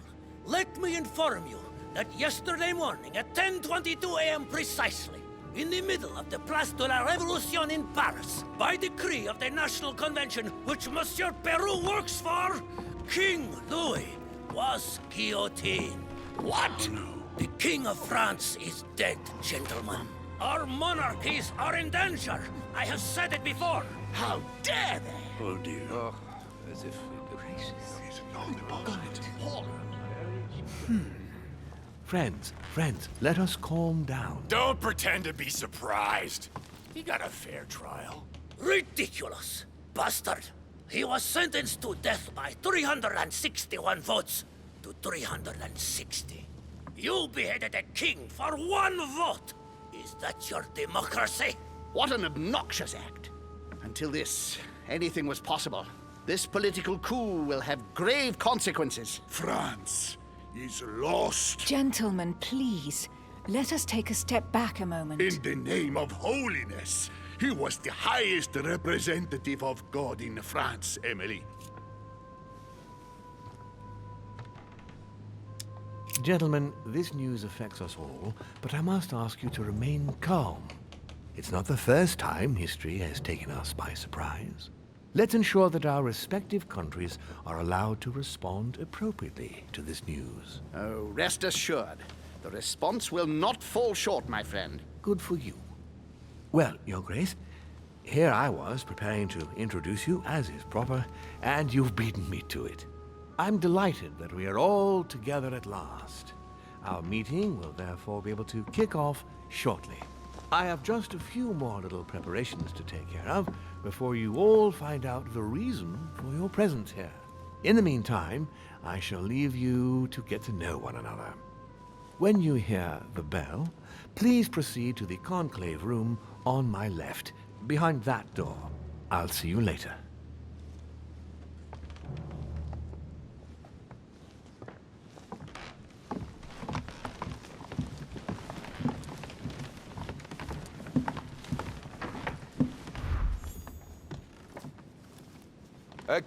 let me inform you that yesterday morning at 10:22 a.m. precisely, in the middle of the Place de la Révolution in Paris, by decree of the National Convention which Monsieur Peru works for, King Louis was guillotined. What? No. The King of France is dead, gentlemen. Our monarchies are in danger. I have said it before. How dare they? Oh dear. Oh, as if... Friends, let us calm down. Don't pretend to be surprised. He got a fair trial. Ridiculous! Bastard! He was sentenced to death by 361 votes to 360. You beheaded a king for 1 vote! Is that your democracy? What an obnoxious act. Until this, anything was possible. This political coup will have grave consequences. France is lost. Gentlemen, please. Let us take a step back a moment. In the name of holiness. He was the highest representative of God in France, Emily. Gentlemen, this news affects us all, but I must ask you to remain calm. It's not the first time history has taken us by surprise. Let's ensure that our respective countries are allowed to respond appropriately to this news. Oh, rest assured. The response will not fall short, my friend. Good for you. Well, Your Grace, here I was preparing to introduce you as is proper, and you've beaten me to it. I'm delighted that we are all together at last. Our meeting will therefore be able to kick off shortly. I have just a few more little preparations to take care of before you all find out the reason for your presence here. In the meantime, I shall leave you to get to know one another. When you hear the bell, please proceed to the conclave room on my left, behind that door. I'll see you later.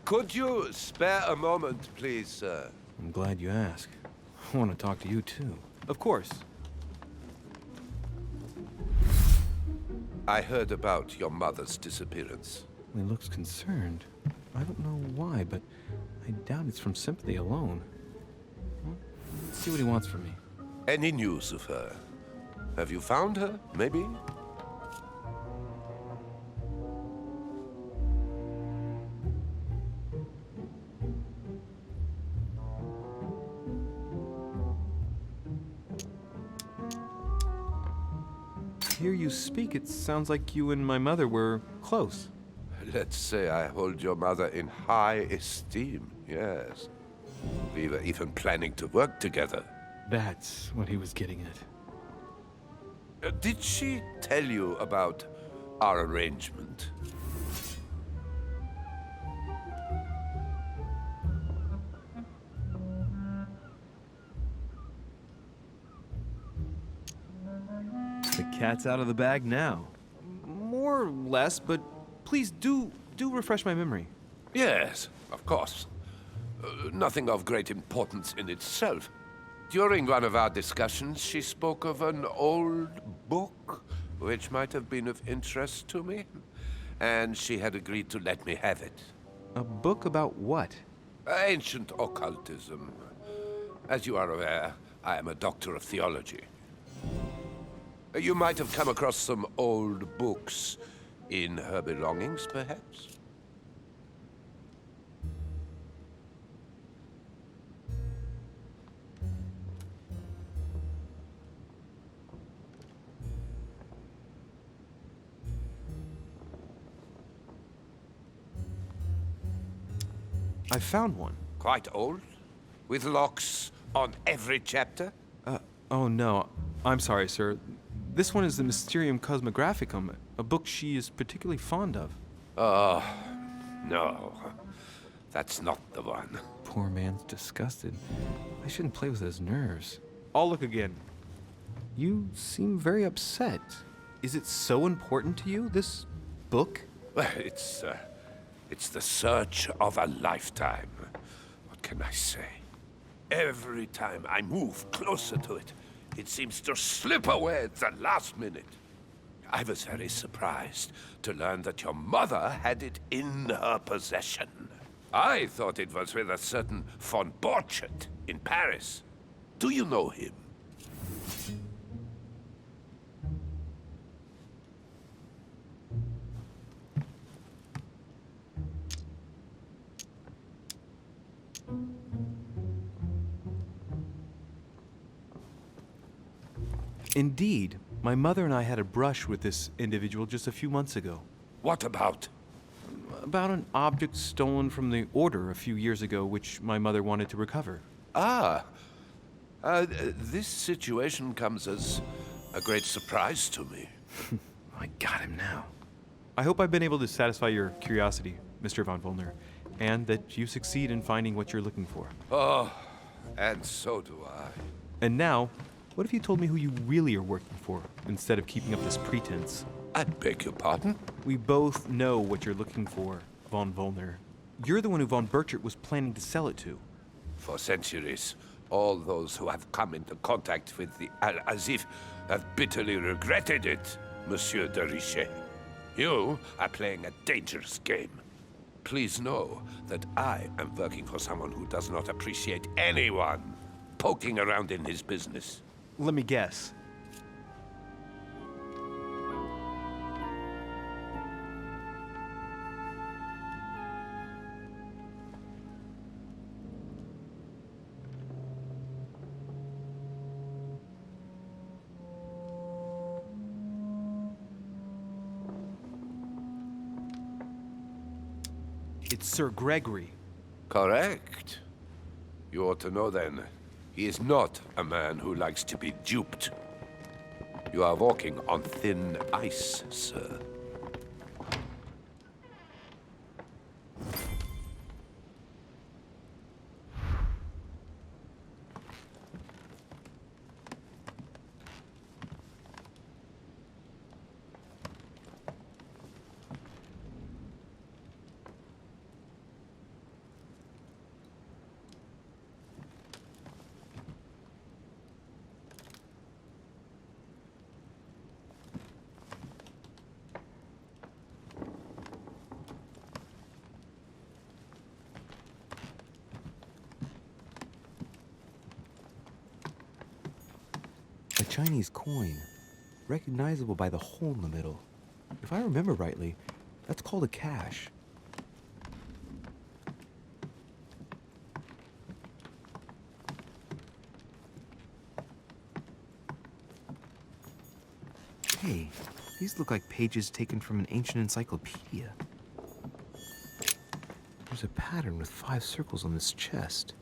Could you spare a moment, please, sir? I'm glad you asked. I want to talk to you, too. Of course. I heard about your mother's disappearance. He looks concerned. I don't know why, but I doubt it's from sympathy alone. Well, let's see what he wants from me. Any news of her? Have you found her, maybe? Hear you speak, it sounds like you and my mother were close. Let's say I hold your mother in high esteem, yes. We were even planning to work together. That's what he was getting at. Did she tell you about our arrangement? The cat's out of the bag now. More or less, but please do refresh my memory. Yes, of course. Nothing of great importance in itself. During one of our discussions, she spoke of an old book, which might have been of interest to me, and she had agreed to let me have it. A book about what? Ancient occultism. As you are aware, I am a doctor of theology. You might have come across some old books in her belongings, perhaps? I found one. Quite old? With locks on every chapter? Oh no. I'm sorry, sir. This one is the Mysterium Cosmographicum, a book she is particularly fond of. Oh, no. That's not the one. Poor man's disgusted. I shouldn't play with his nerves. I'll look again. You seem very upset. Is it so important to you, this book? Well, it's the search of a lifetime. What can I say? Every time I move closer to it, it seems to slip away at the last minute. I was very surprised to learn that your mother had it in her possession. I thought it was with a certain von Borchardt in Paris. Do you know him? Indeed. My mother and I had a brush with this individual just a few months ago. What about? About an object stolen from the Order a few years ago, which my mother wanted to recover. This situation comes as a great surprise to me. I got him now. I hope I've been able to satisfy your curiosity, Mr. von Volner, and that you succeed in finding what you're looking for. Oh, and so do I. And now, what if you told me who you really are working for, instead of keeping up this pretense? I beg your pardon? We both know what you're looking for, von Volner. You're the one who von Burchard was planning to sell it to. For centuries, all those who have come into contact with the Al-Azif have bitterly regretted it, Monsieur de Richet. You are playing a dangerous game. Please know that I am working for someone who does not appreciate anyone poking around in his business. Let me guess. It's Sir Gregory. Correct. You ought to know then, he is not a man who likes to be duped. You are walking on thin ice, sir. A Chinese coin, recognizable by the hole in the middle. If I remember rightly, that's called a cash. Hey, these look like pages taken from an ancient encyclopedia. There's a pattern with 5 circles on this chest.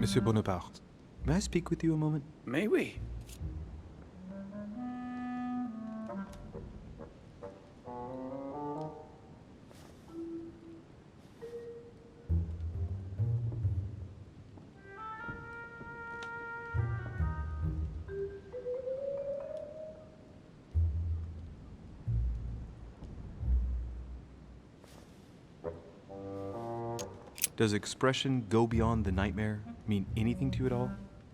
Monsieur Bonaparte, may I speak with you a moment? May we? Does expression go beyond the nightmare mean anything to you at all?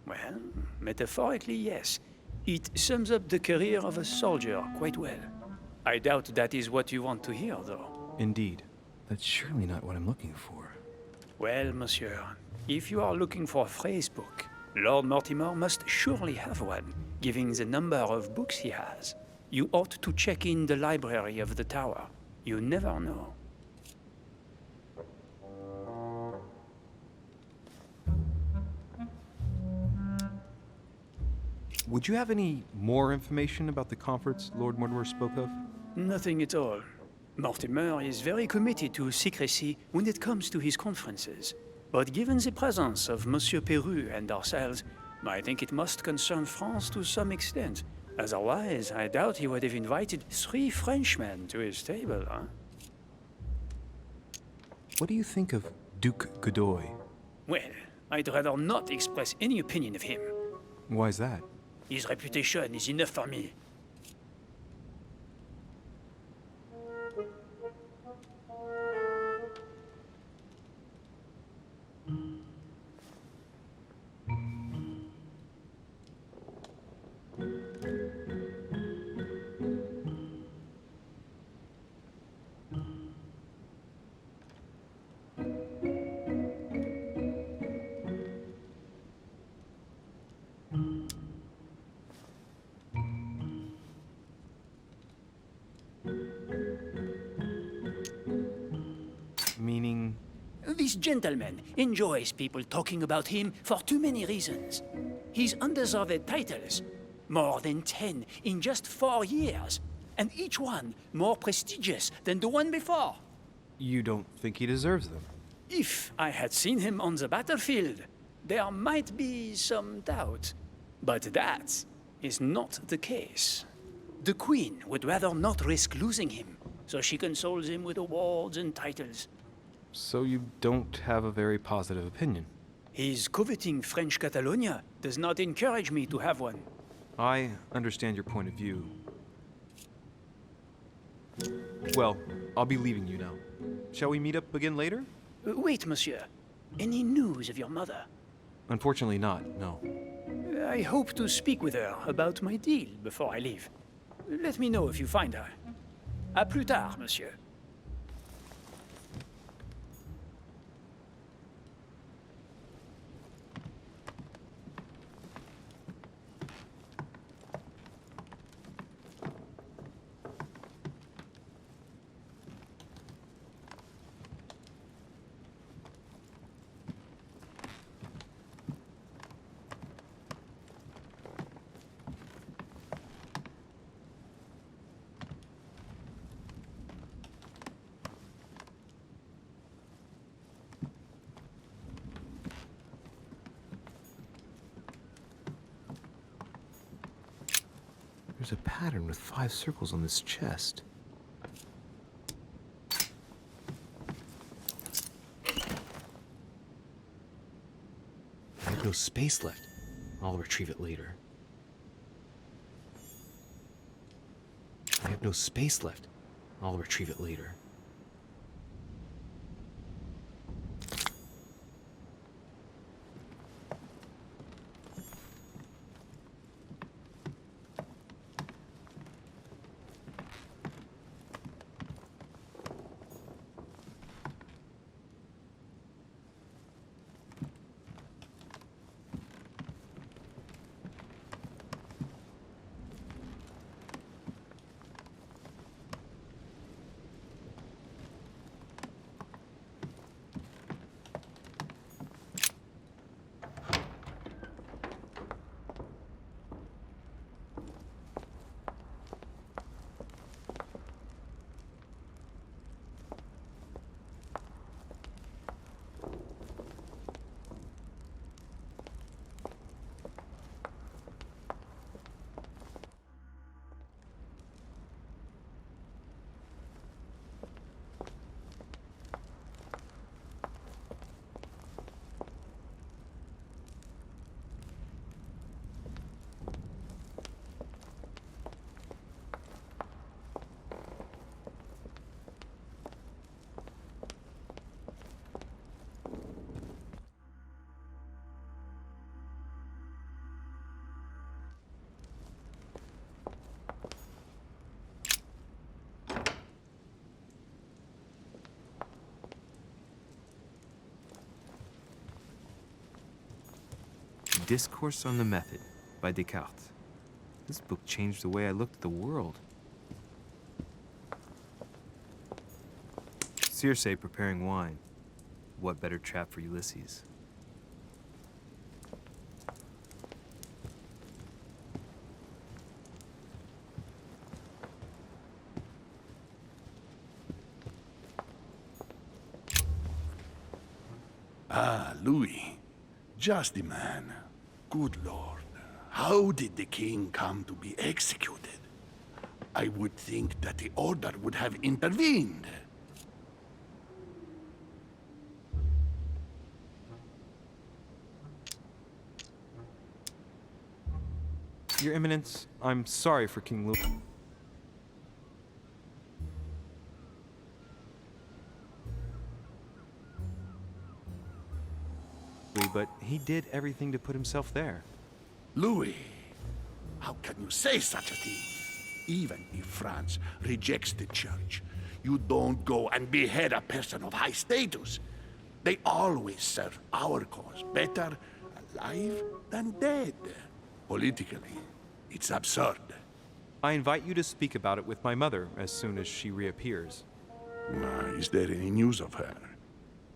Well, metaphorically, yes. It sums up the career of a soldier quite well. I doubt that is what you want to hear, though. Indeed. That's surely not what I'm looking for. Well, monsieur, if you are looking for a phrase book, Lord Mortimer must surely have one, given the number of books he has. You ought to check in the library of the tower. You never know. Would you have any more information about the conference Lord Mortimer spoke of? Nothing at all. Mortimer is very committed to secrecy when it comes to his conferences. But given the presence of Monsieur Peru and ourselves, I think it must concern France to some extent. Otherwise, I doubt he would have invited 3 Frenchmen to his table, huh? What do you think of Duke Godoy? Well, I'd rather not express any opinion of him. Why is that? His reputation is enough for me. This gentleman enjoys people talking about him for too many reasons. His undeserved titles, more than 10 in just 4 years, and each one more prestigious than the one before. You don't think he deserves them? If I had seen him on the battlefield, there might be some doubt. But that is not the case. The Queen would rather not risk losing him, so she consoles him with awards and titles. So you don't have a very positive opinion? His coveting French Catalonia does not encourage me to have one. I understand your point of view. Well, I'll be leaving you now. Shall we meet up again later? Wait, monsieur. Any news of your mother? Unfortunately not, no. I hope to speak with her about my deal before I leave. Let me know if you find her. À plus tard, monsieur. There's a pattern with 5 circles on this chest. I have no space left. I'll retrieve it later. I have no space left. I'll retrieve it later. Discourse on the Method by Descartes. This book changed the way I looked at the world. Circe preparing wine. What better trap for Ulysses? Ah, Louis. Just the man. Good Lord. How did the king come to be executed? I would think that the order would have intervened. Your Eminence, I'm sorry for King Louis. But he did everything to put himself there. Louis, how can you say such a thing? Even if France rejects the church, you don't go and behead a person of high status. They always serve our cause better alive than dead. Politically, it's absurd. I invite you to speak about it with my mother as soon as she reappears. Is there any news of her?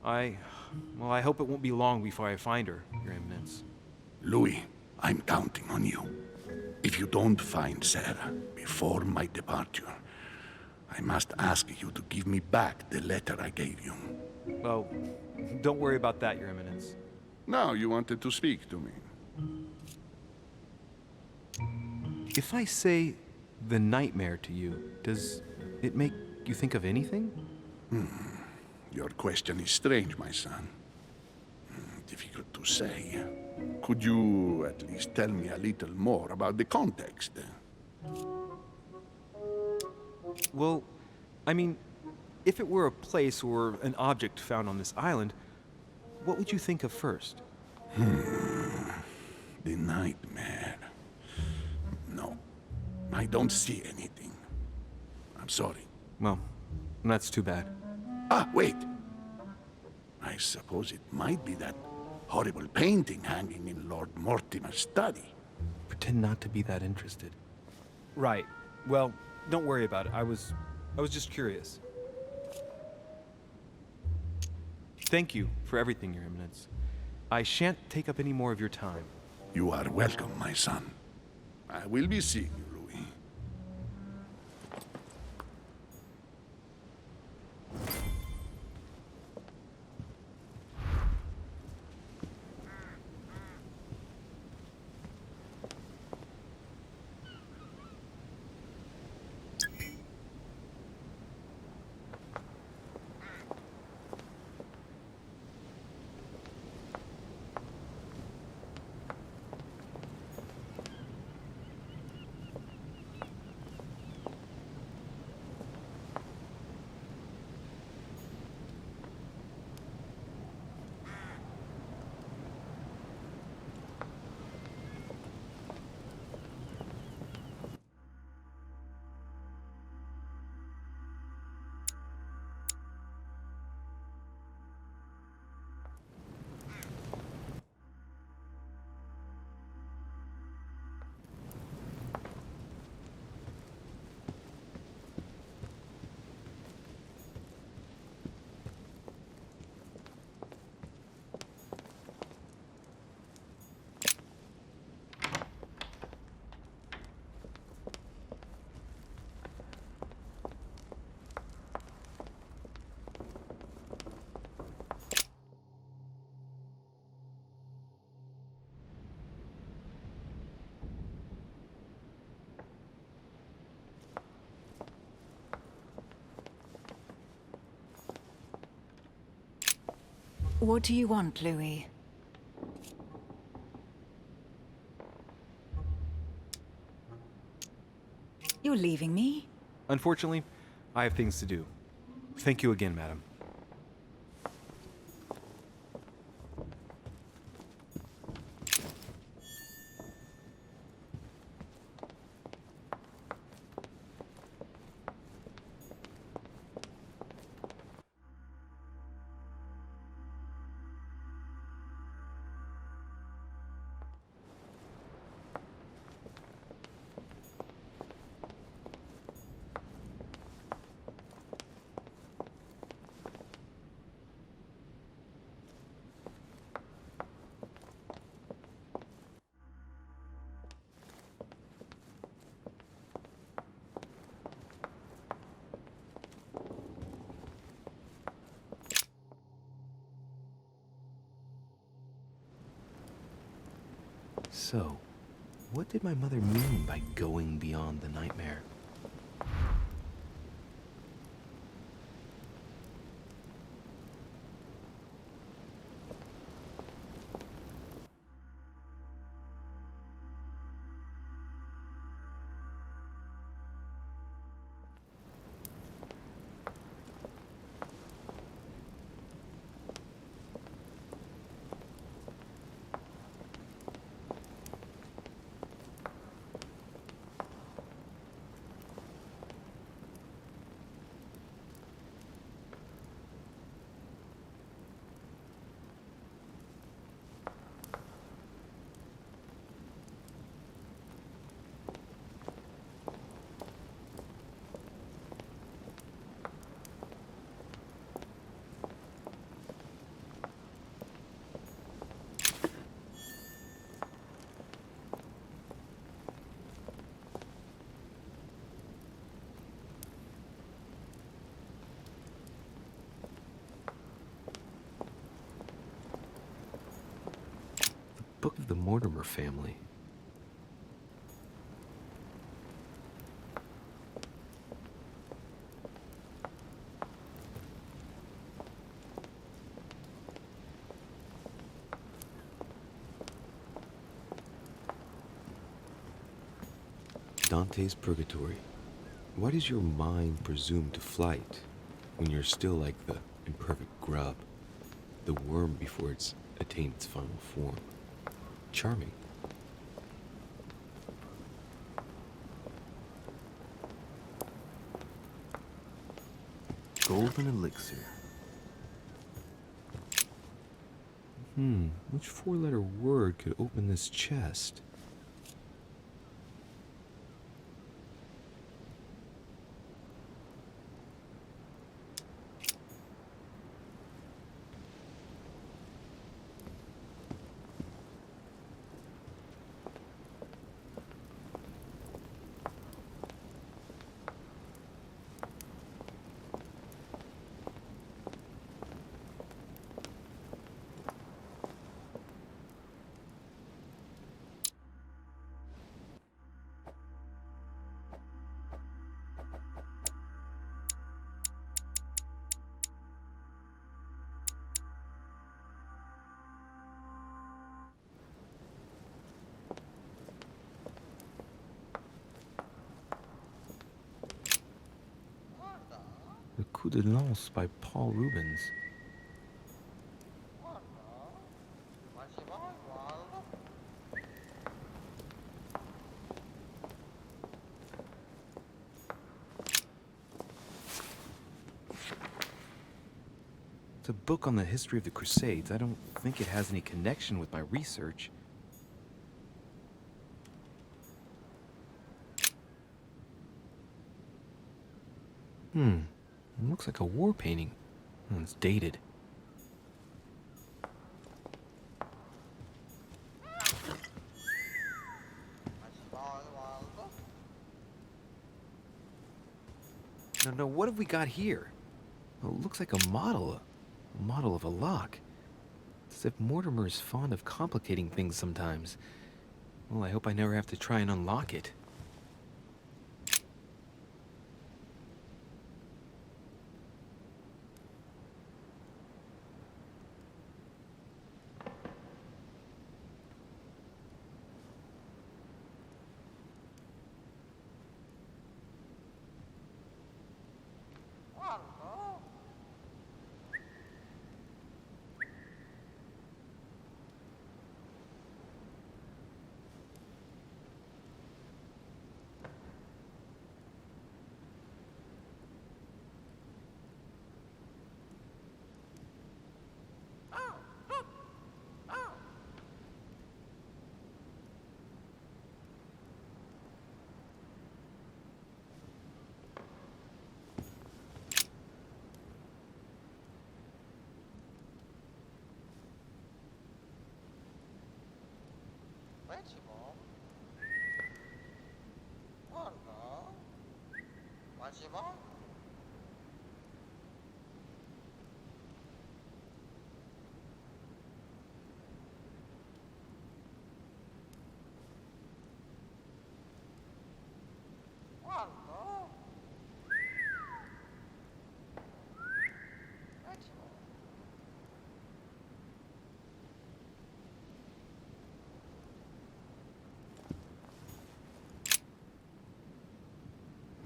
Well, I hope it won't be long before I find her, Your Eminence. Louis, I'm counting on you. If you don't find Sarah before my departure, I must ask you to give me back the letter I gave you. Oh, don't worry about that, Your Eminence. Now you wanted to speak to me. If I say the nightmare to you, does it make you think of anything? Your question is strange, my son. Difficult to say. Could you at least tell me a little more about the context? Well, I mean, if it were a place or an object found on this island, what would you think of first? The nightmare. No, I don't see anything. I'm sorry. Well, that's too bad. Ah, wait! I suppose it might be that horrible painting hanging in Lord Mortimer's study. Pretend not to be that interested. Right. Well, don't worry about it. I was just curious. Thank you for everything, Your Eminence. I shan't take up any more of your time. You are welcome, my son. I will be seeing you, Louis. What do you want, Louis? You're leaving me? Unfortunately, I have things to do. Thank you again, madam. So, what did my mother mean by going beyond the nightmare? Book of the Mortimer family. Dante's Purgatory. Why does your mind presume to flight when you're still like the imperfect grub, the worm before it's attained its final form? Charming. Golden elixir. Which four-letter word could open this chest? The Coup de Lance by Paul Rubens. It's a book on the history of the Crusades. I don't think it has any connection with my research. It looks like a war painting. It's dated. No, what have we got here? Well, it looks like a model of a lock. It's as if Mortimer is fond of complicating things sometimes. Well, I hope I never have to try and unlock it.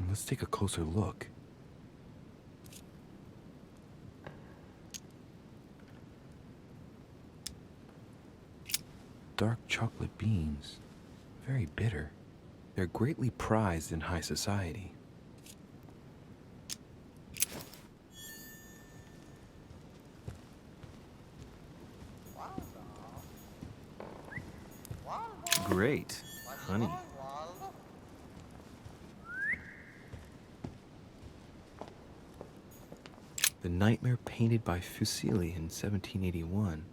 Let's take a closer look. Dark chocolate beans. Very bitter. They're greatly prized in high society. Great. Honey. The Nightmare painted by Fuseli in 1781.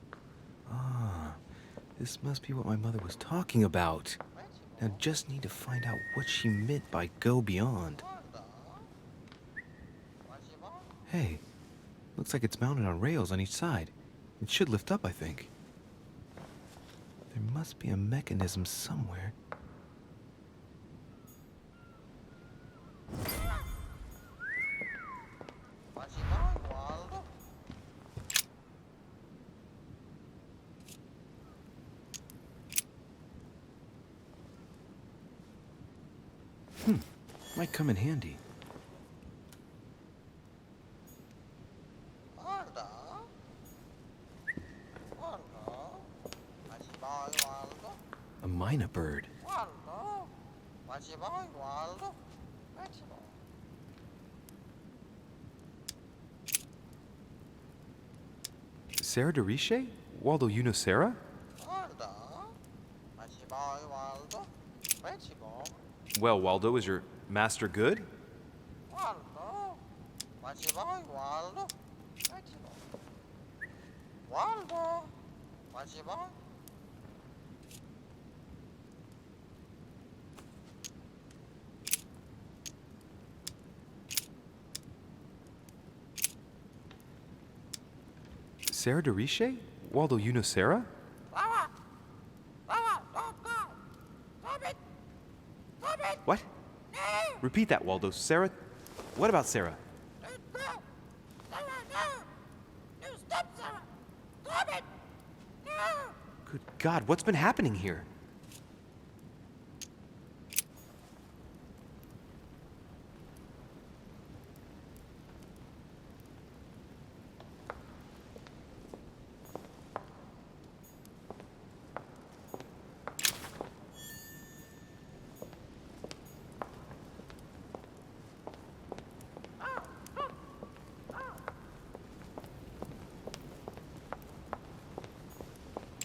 Ah, this must be what my mother was talking about. Now just need to find out what she meant by go beyond. Hey, looks like it's mounted on rails on each side. It should lift up, I think. There must must be a mechanism somewhere. Might come in handy. A myna bird. Sarah de Riche? Waldo, you know Sarah? Well, Waldo, is your master good? Sarah de Riche? Waldo, you know Sarah? What? Repeat that, Waldo. Sarah? What about Sarah? Good God, what's been happening here?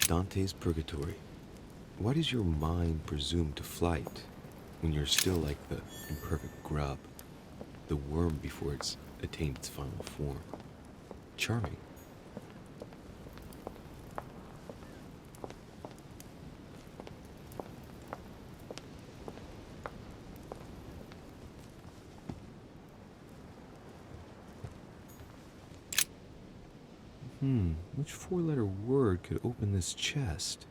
Dante's Purgatory. Why does your mind presume to flight when you're still like the imperfect grub, the worm before it's attained its final form? Charming. Which four-letter word could open this chest?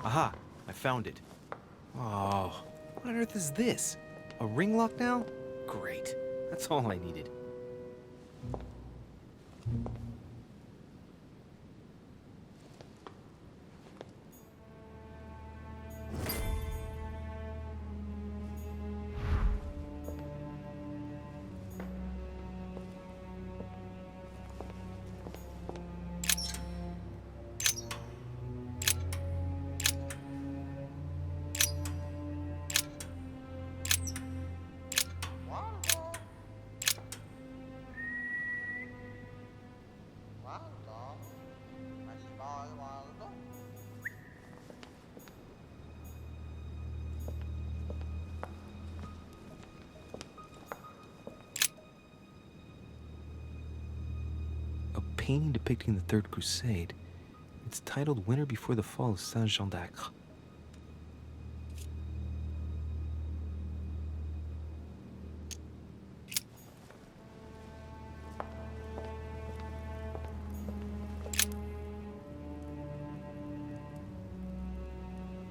Aha! I found it. Oh, what on earth is this? A ring lock now? Great. That's all I needed. painting depicting the Third Crusade. It's titled Winter Before the Fall of Saint-Jean d'Acre.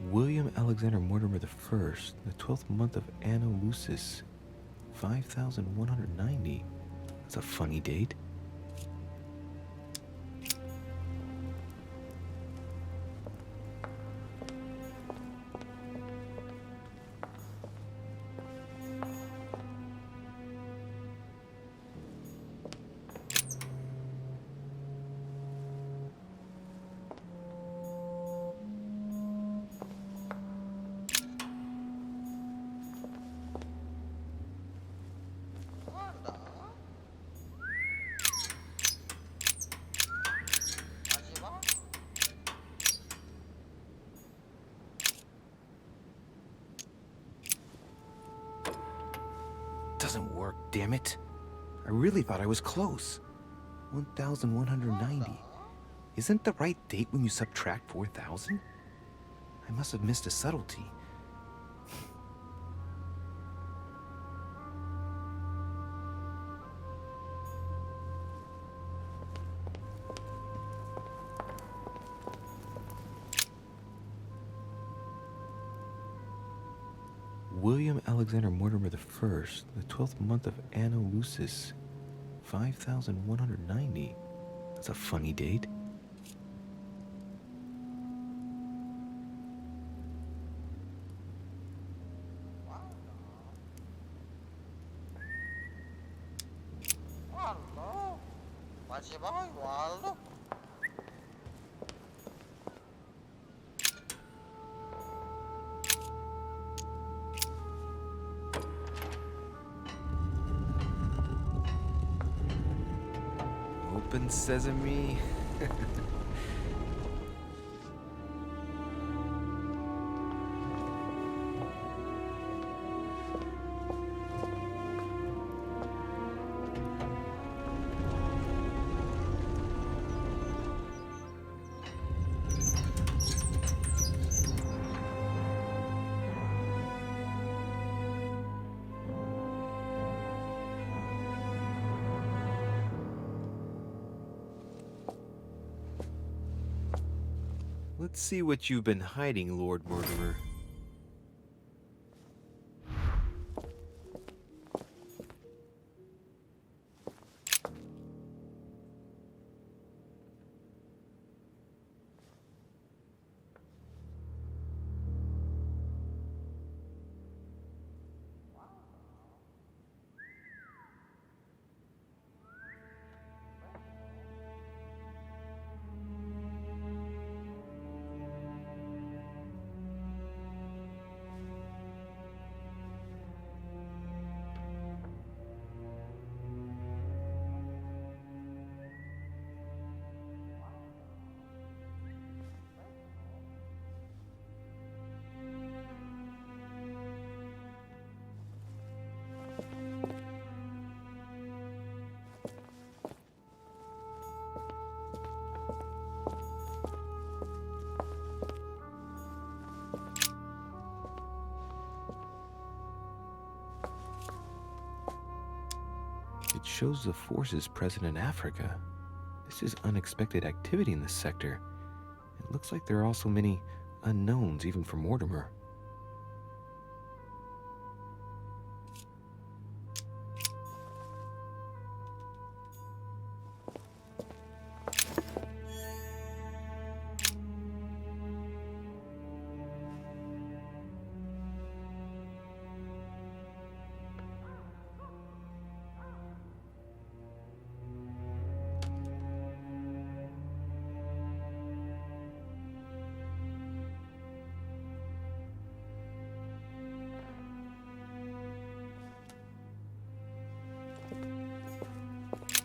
William Alexander Mortimer I, the 12th month of Anno Lucis, 5190. That's a funny date. Doesn't work, damn it. I really thought I was close. 1,190. Isn't the right date when you subtract 4,000? I must have missed a subtlety. William Alexander Mortimer I, the 12th month of Anno Lucis, 5190. That's a funny date. Open sesame. Let's see what you've been hiding, Lord Mortimer. It shows the forces present in Africa. This is unexpected activity in this sector. It looks like there are also many unknowns, even for Mortimer.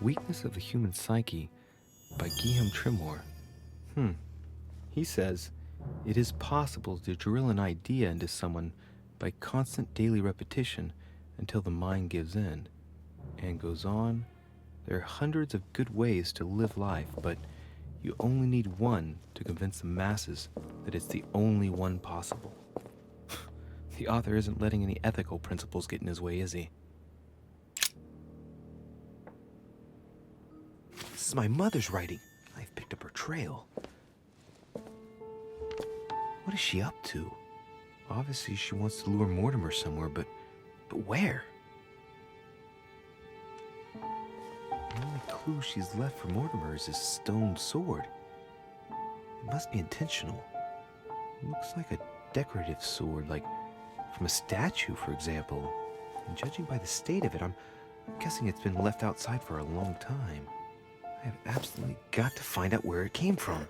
Weakness of the Human Psyche by Guillaume Trimore. He says, it is possible to drill an idea into someone by constant daily repetition until the mind gives in, and goes on There are hundreds of good ways to live life, but you only need one to convince the masses that it's the only one possible. The author isn't letting any ethical principles get in his way, is he? This is my mother's writing. I've picked up her trail. What is she up to? Obviously, she wants to lure Mortimer somewhere, but where? The only clue she's left for Mortimer is his stone sword. It must be intentional. It looks like a decorative sword, like from a statue, for example. And judging by the state of it, I'm guessing it's been left outside for a long time. I have absolutely got to find out where it came from.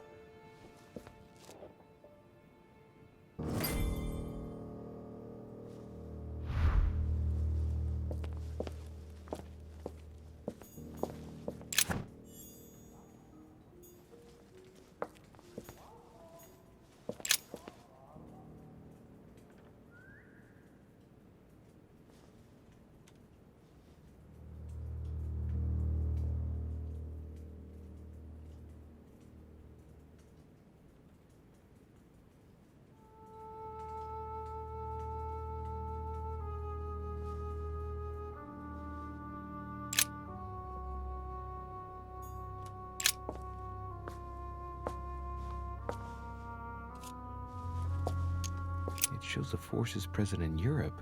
Shows the forces present in Europe.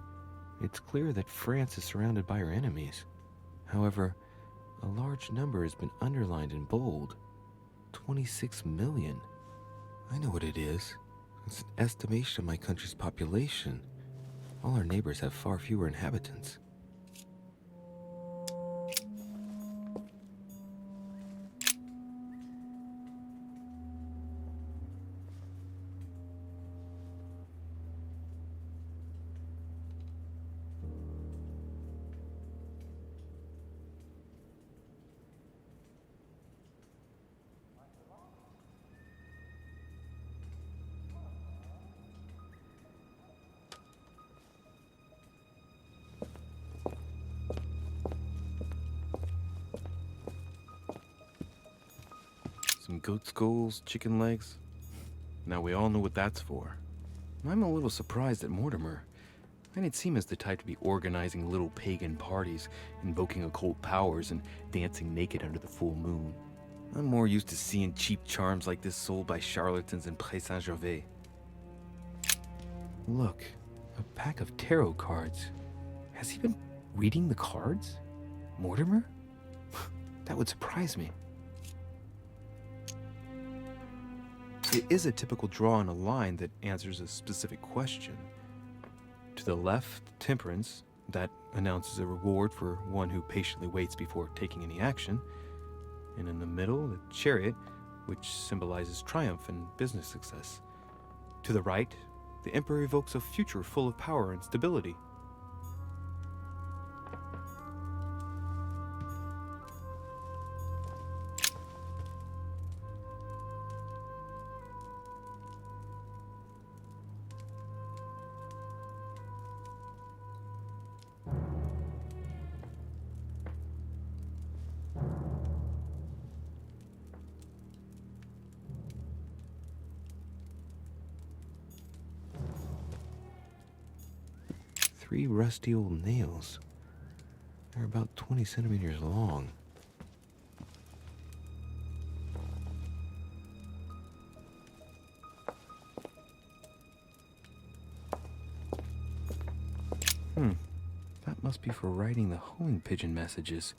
It's clear that France is surrounded by her enemies. However, a large number has been underlined in bold. 26 million. I know what it is. It's an estimation of my country's population. All our neighbors have far fewer inhabitants. Some goat skulls, chicken legs. Now we all know what that's for. I'm a little surprised at Mortimer. I didn't seem as the type to be organizing little pagan parties, invoking occult powers, and dancing naked under the full moon. I'm more used to seeing cheap charms like this sold by charlatans in Pré Saint-Gervais. Look, a pack of tarot cards. Has he been reading the cards? Mortimer? That would surprise me. It is a typical draw on a line that answers a specific question. To the left, Temperance, that announces a reward for one who patiently waits before taking any action. And in the middle, the Chariot, which symbolizes triumph and business success. To the right, the Emperor evokes a future full of power and stability. Three rusty old nails. They're about 20 centimeters long. That must be for writing the homing pigeon messages.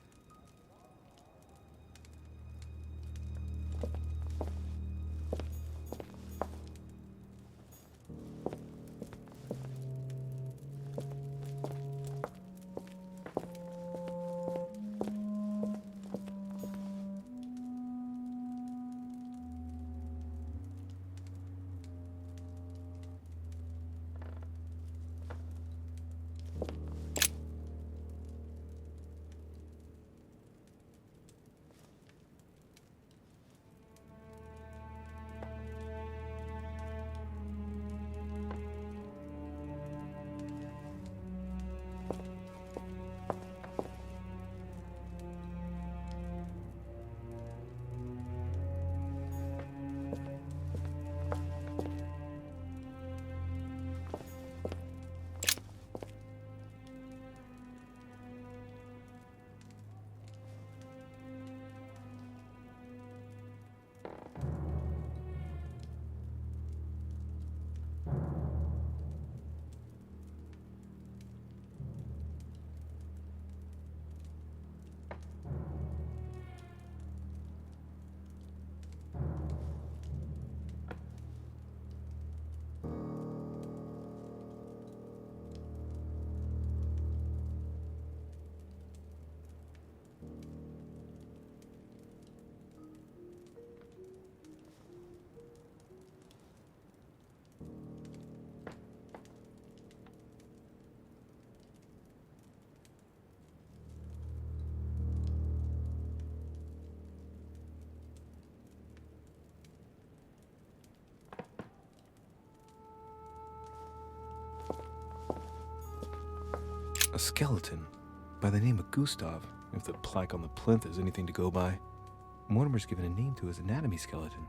A skeleton by the name of Gustav, if the plaque on the plinth is anything to go by. Mortimer's given a name to his anatomy skeleton.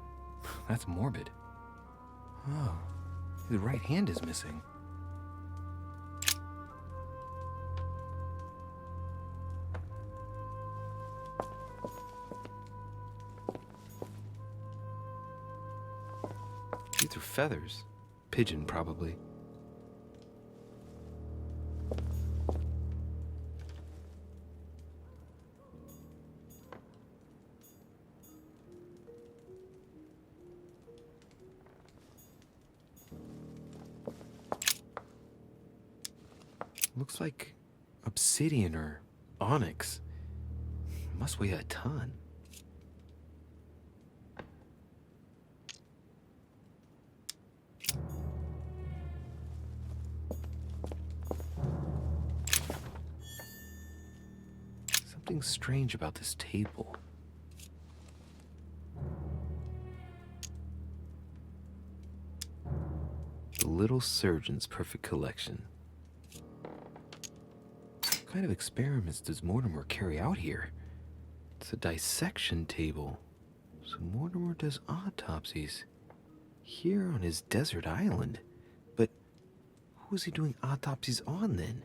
That's morbid. Oh, his right hand is missing. These are feathers. Pigeon, probably. Looks like obsidian or onyx. Must weigh a ton. Something strange about this table. The Little Surgeon's Perfect Collection. What kind of experiments does Mortimer carry out here? It's a dissection table. So Mortimer does autopsies here on his desert island. But who is he doing autopsies on then?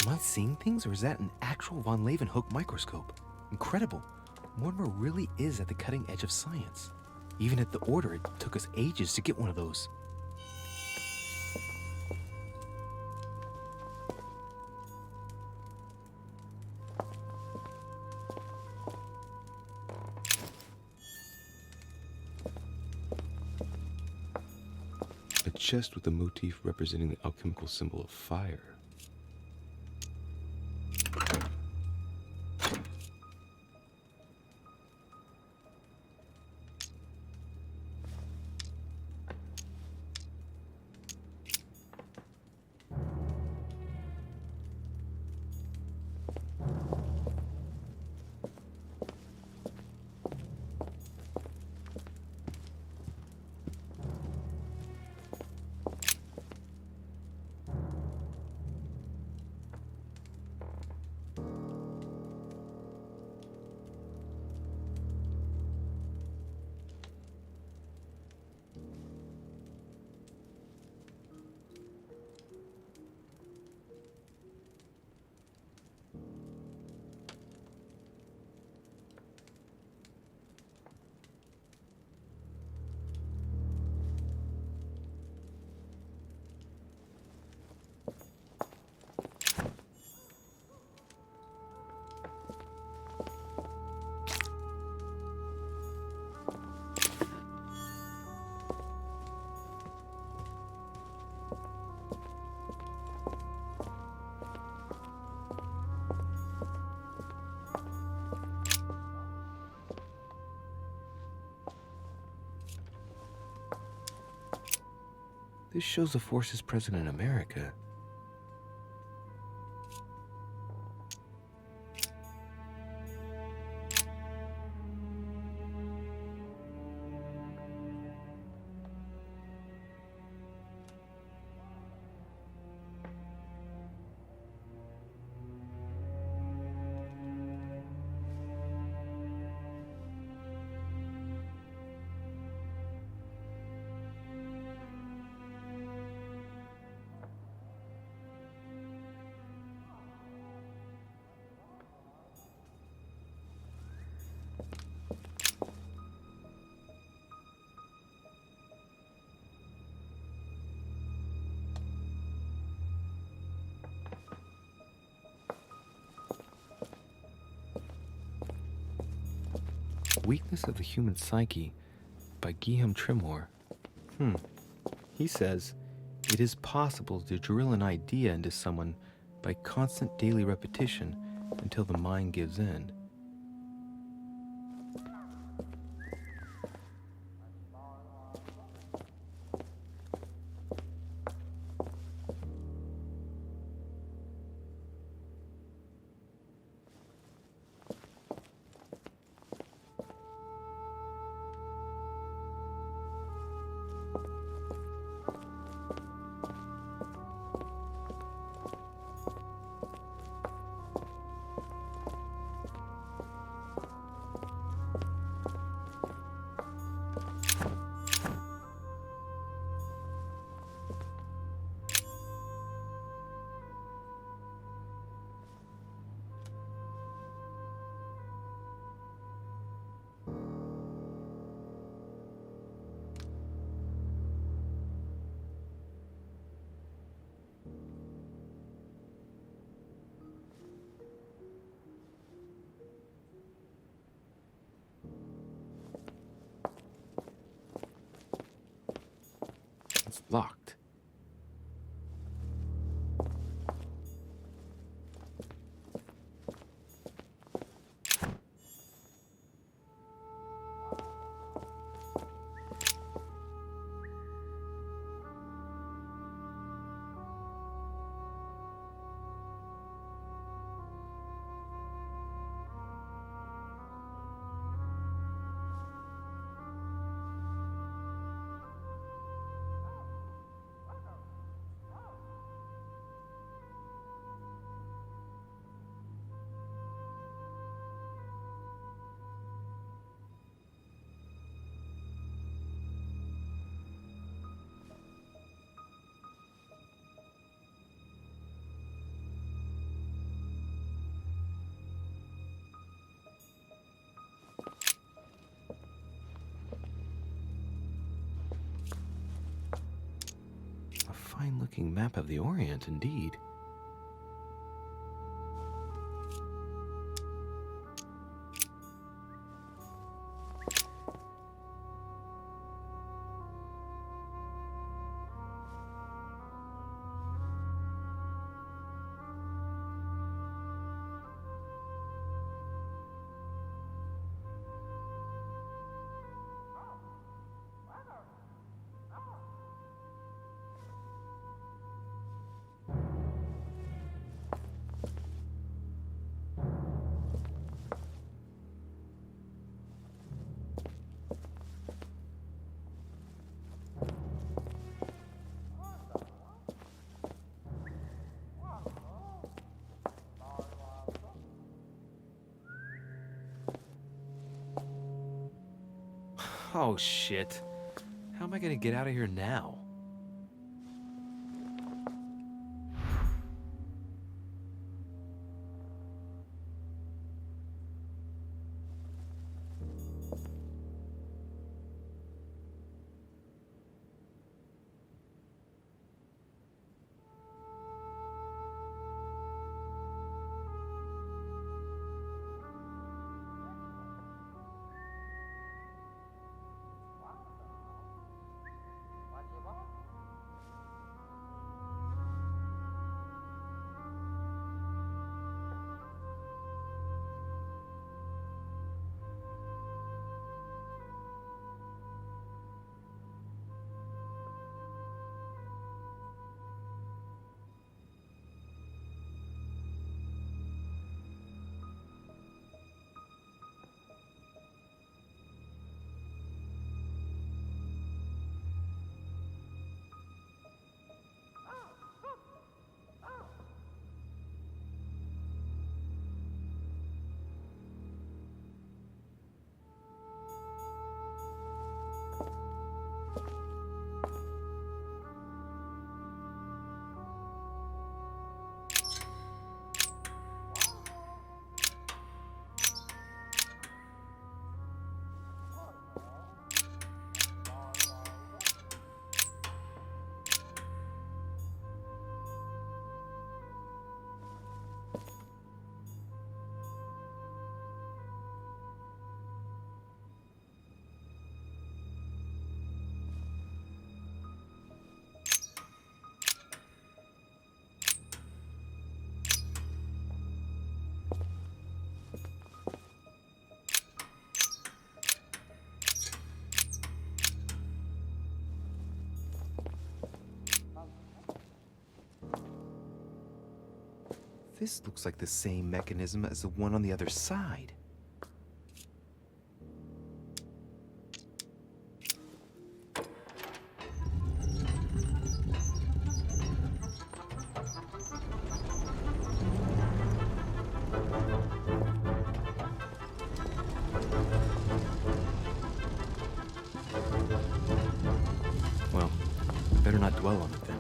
Am I seeing things, or is that an actual von Leeuwenhoek microscope? Incredible. Mortimer really is at the cutting edge of science. Even at the Order, it took us ages to get one of those. A chest with a motif representing the alchemical symbol of fire. This shows the forces present in America. Weakness of the Human Psyche by Guillaume Tremor. He says, it is possible to drill an idea into someone by constant daily repetition until the mind gives in. locked. A fine-looking map of the Orient, indeed. Oh, shit. How am I gonna get out of here now? This looks like the same mechanism as the one on the other side. Well, better not dwell on it then.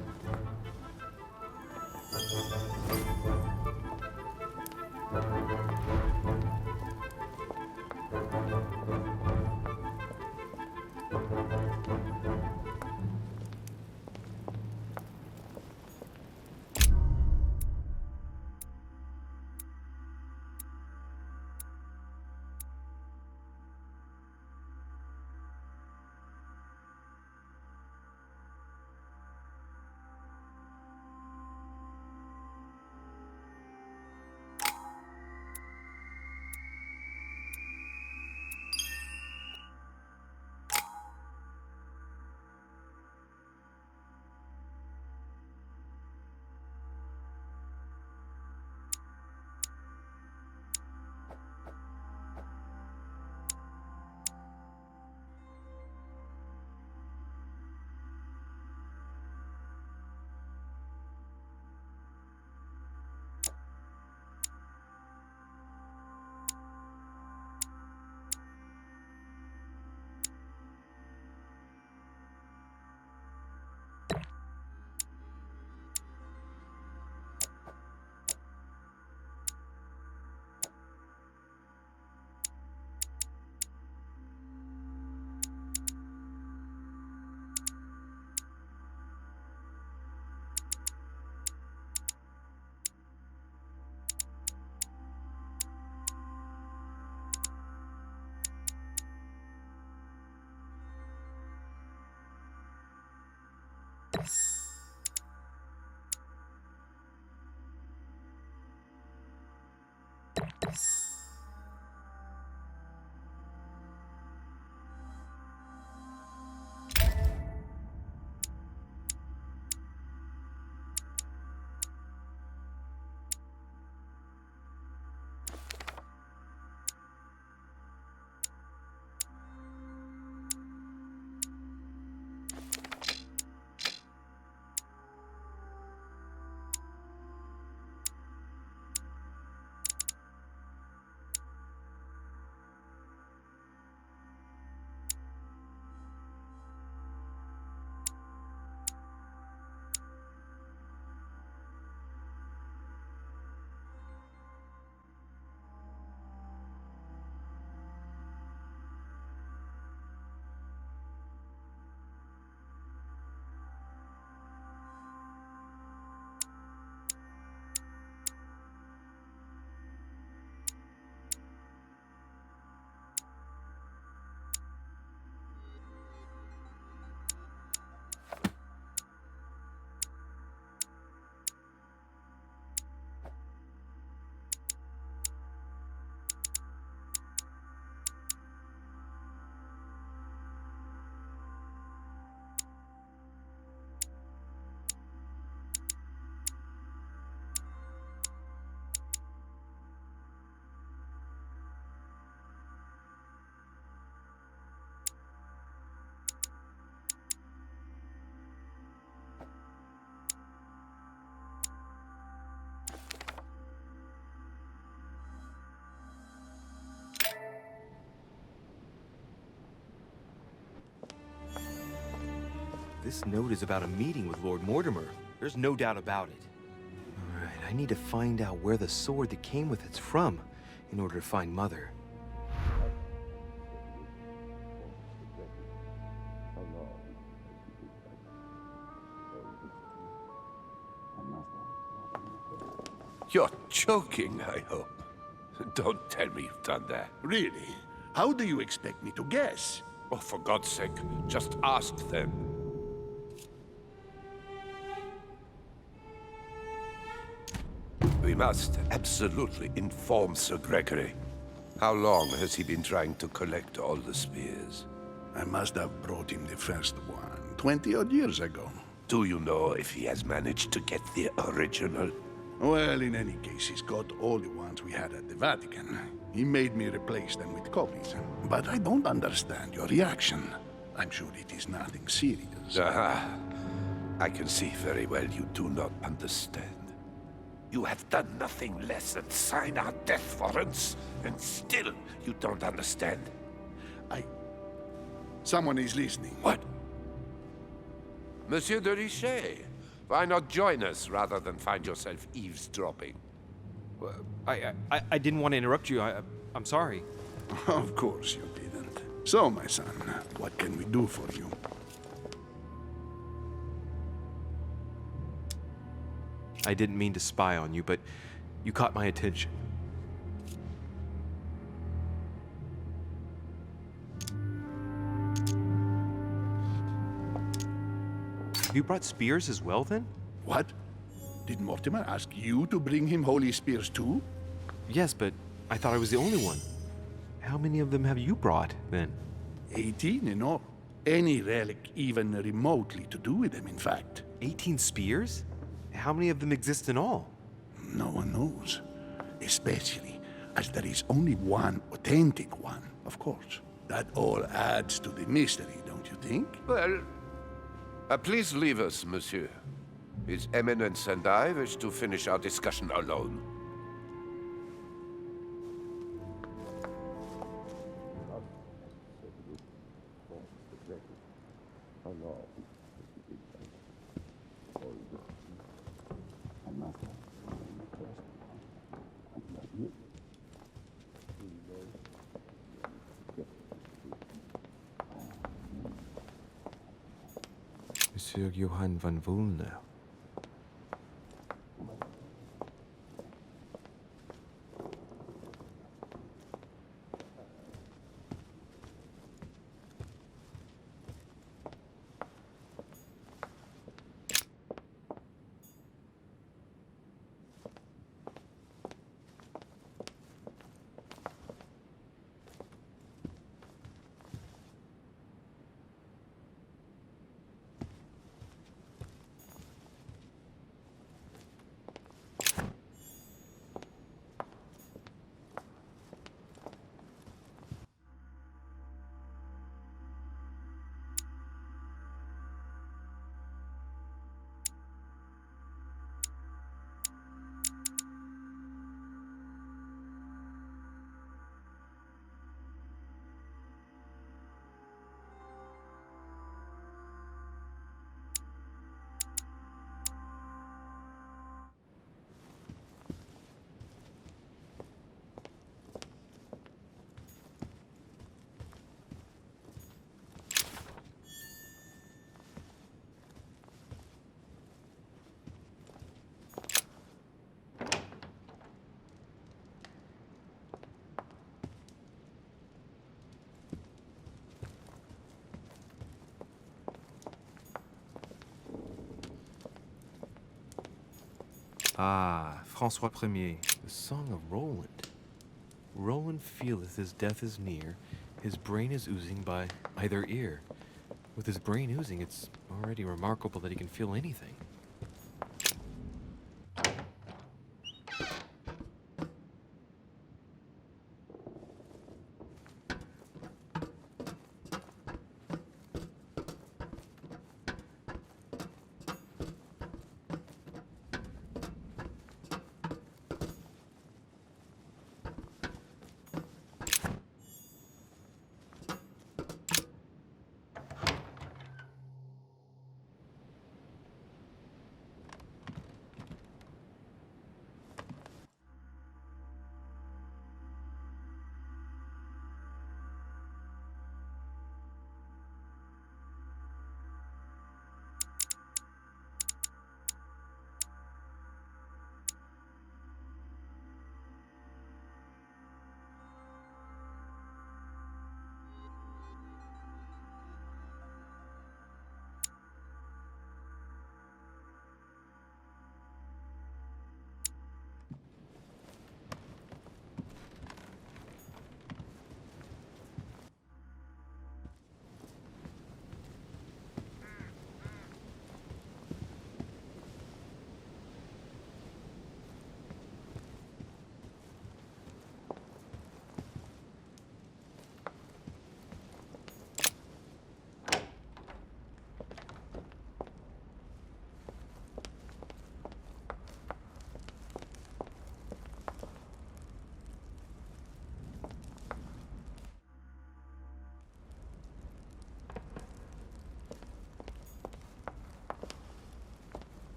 This note is about a meeting with Lord Mortimer. There's no doubt about it. All right, I need to find out where the sword that came with it's from in order to find Mother. You're joking, I hope. Don't tell me you've done that. Really? How do you expect me to guess? Oh, for God's sake, just ask them. We must absolutely inform Sir Gregory. How long has he been trying to collect all the spears? I must have brought him the first one 20-odd years ago. Do you know if he has managed to get the original? Well, in any case, he's got all the ones we had at the Vatican. He made me replace them with copies. But I don't understand your reaction. I'm sure it is nothing serious. Aha. I can see very well you do not understand. You have done nothing less than sign our death warrants, and still you don't understand. Someone is listening. What? Monsieur de Richet, why not join us rather than find yourself eavesdropping? I didn't want to interrupt you. I'm sorry. Of course you didn't. So, my son, what can we do for you? I didn't mean to spy on you, but you caught my attention. Have you brought spears as well, then? What? Did Mortimer ask you to bring him holy spears too? Yes, but I thought I was the only one. How many of them have you brought, then? 18 in all. Any relic even remotely to do with them, in fact. 18 spears? How many of them exist in all? No one knows. Especially as there is only one authentic one, of course. That all adds to the mystery, don't you think? Well, please leave us, monsieur. His Eminence and I wish to finish our discussion alone. Monsieur Johann van Volnau. Ah, François Ier, the Song of Roland. Roland feeleth his death is near, his brain is oozing by either ear. With his brain oozing, it's already remarkable that he can feel anything.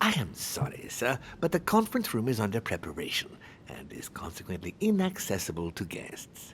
I am sorry, sir, but the conference room is under preparation and is consequently inaccessible to guests.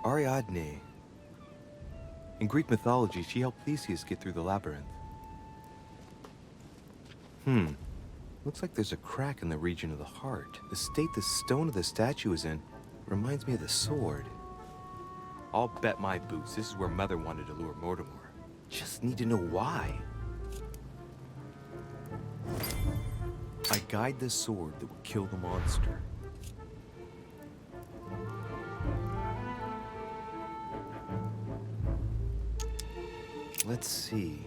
Ariadne. In Greek mythology, she helped Theseus get through the labyrinth. Looks like there's a crack in the region of the heart. The state the stone of the statue is in reminds me of the sword. I'll bet my boots this is where Mother wanted to lure Mortimer. Just need to know why. I guide the sword that will kill the monster. Let's see.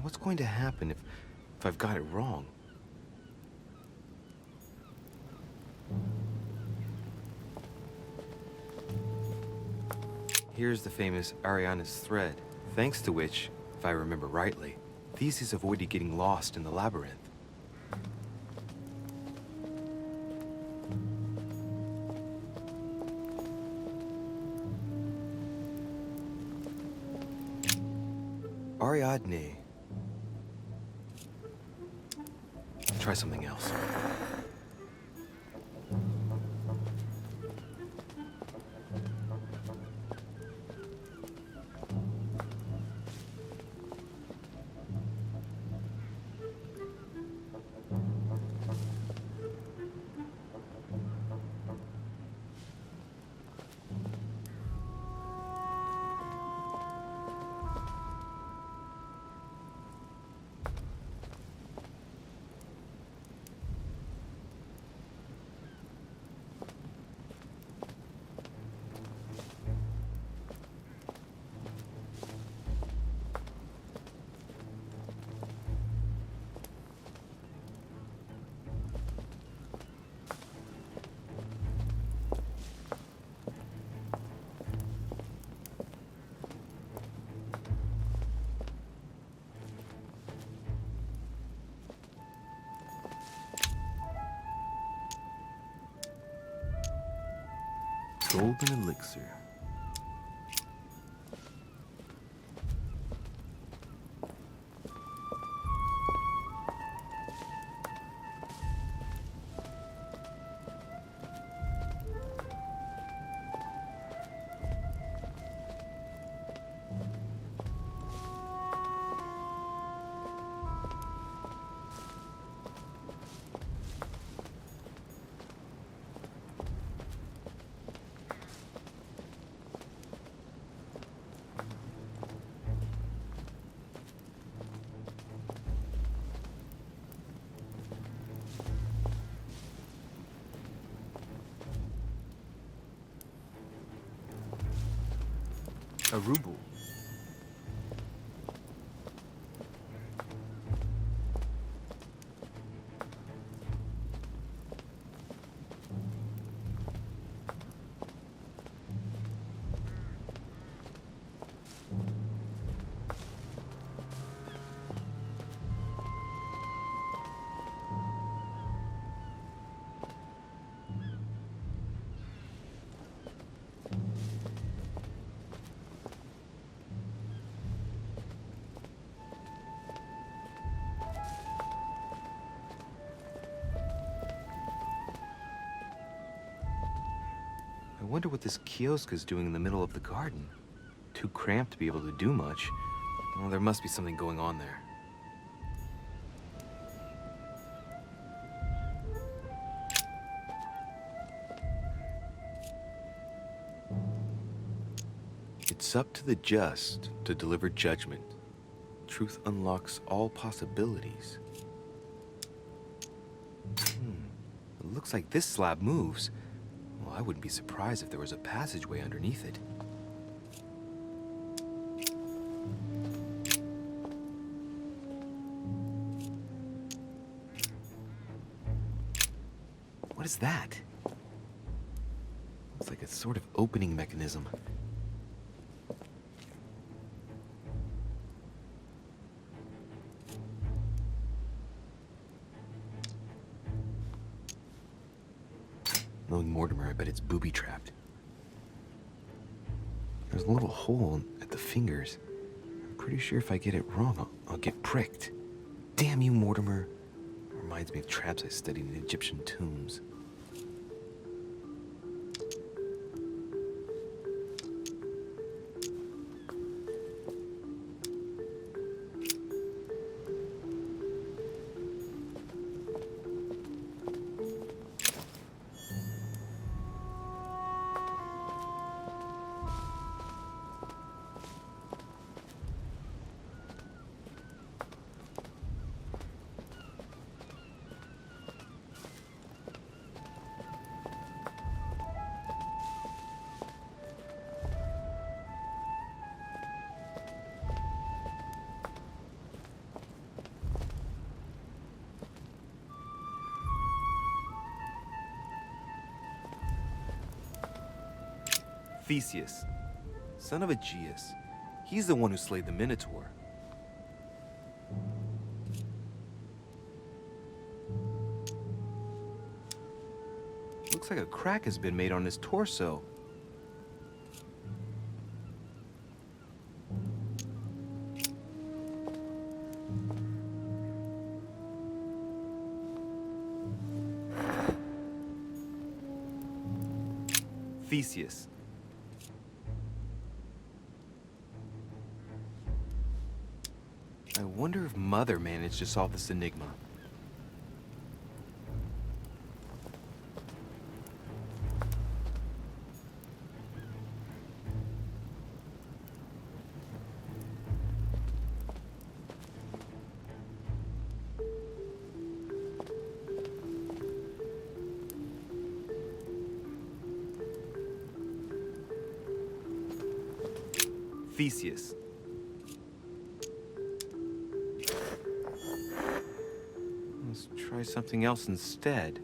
What's going to happen if I've got it wrong? Here's the famous Ariadne's thread, thanks to which, if I remember rightly, Theseus avoided getting lost in the labyrinth. Ariadne. Try something else. Golden elixir. A ruble. I wonder what this kiosk is doing in the middle of the garden. Too cramped to be able to do much. Well, there must be something going on there. It's up to the just to deliver judgment. Truth unlocks all possibilities. It looks like this slab moves. Well, I wouldn't be surprised if there was a passageway underneath it. What is that? Looks like a sort of opening mechanism. Knowing Mortimer, I bet it's booby-trapped. There's a little hole at the fingers. I'm pretty sure if I get it wrong, I'll get pricked. Damn you, Mortimer. Reminds me of traps I studied in Egyptian tombs. Theseus, son of Aegeus. He's the one who slayed the Minotaur. Looks like a crack has been made on his torso. Theseus. I wonder if Mother managed to solve this enigma. Theseus. Let's try something else instead.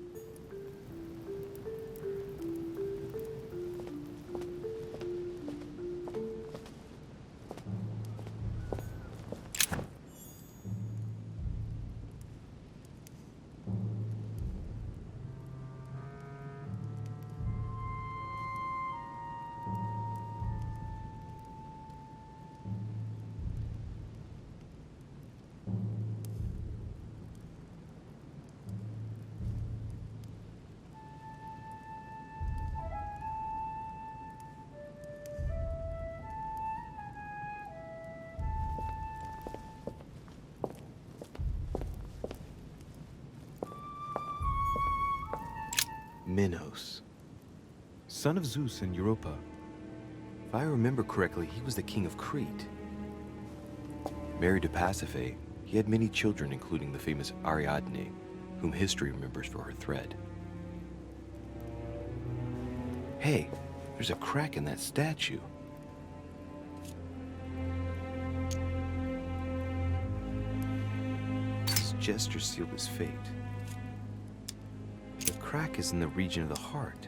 Minos. Son of Zeus and Europa. If I remember correctly, he was the king of Crete. Married to Pasiphae, he had many children, including the famous Ariadne, whom history remembers for her thread. Hey, there's a crack in that statue. His gesture sealed his fate. The crack is in the region of the heart.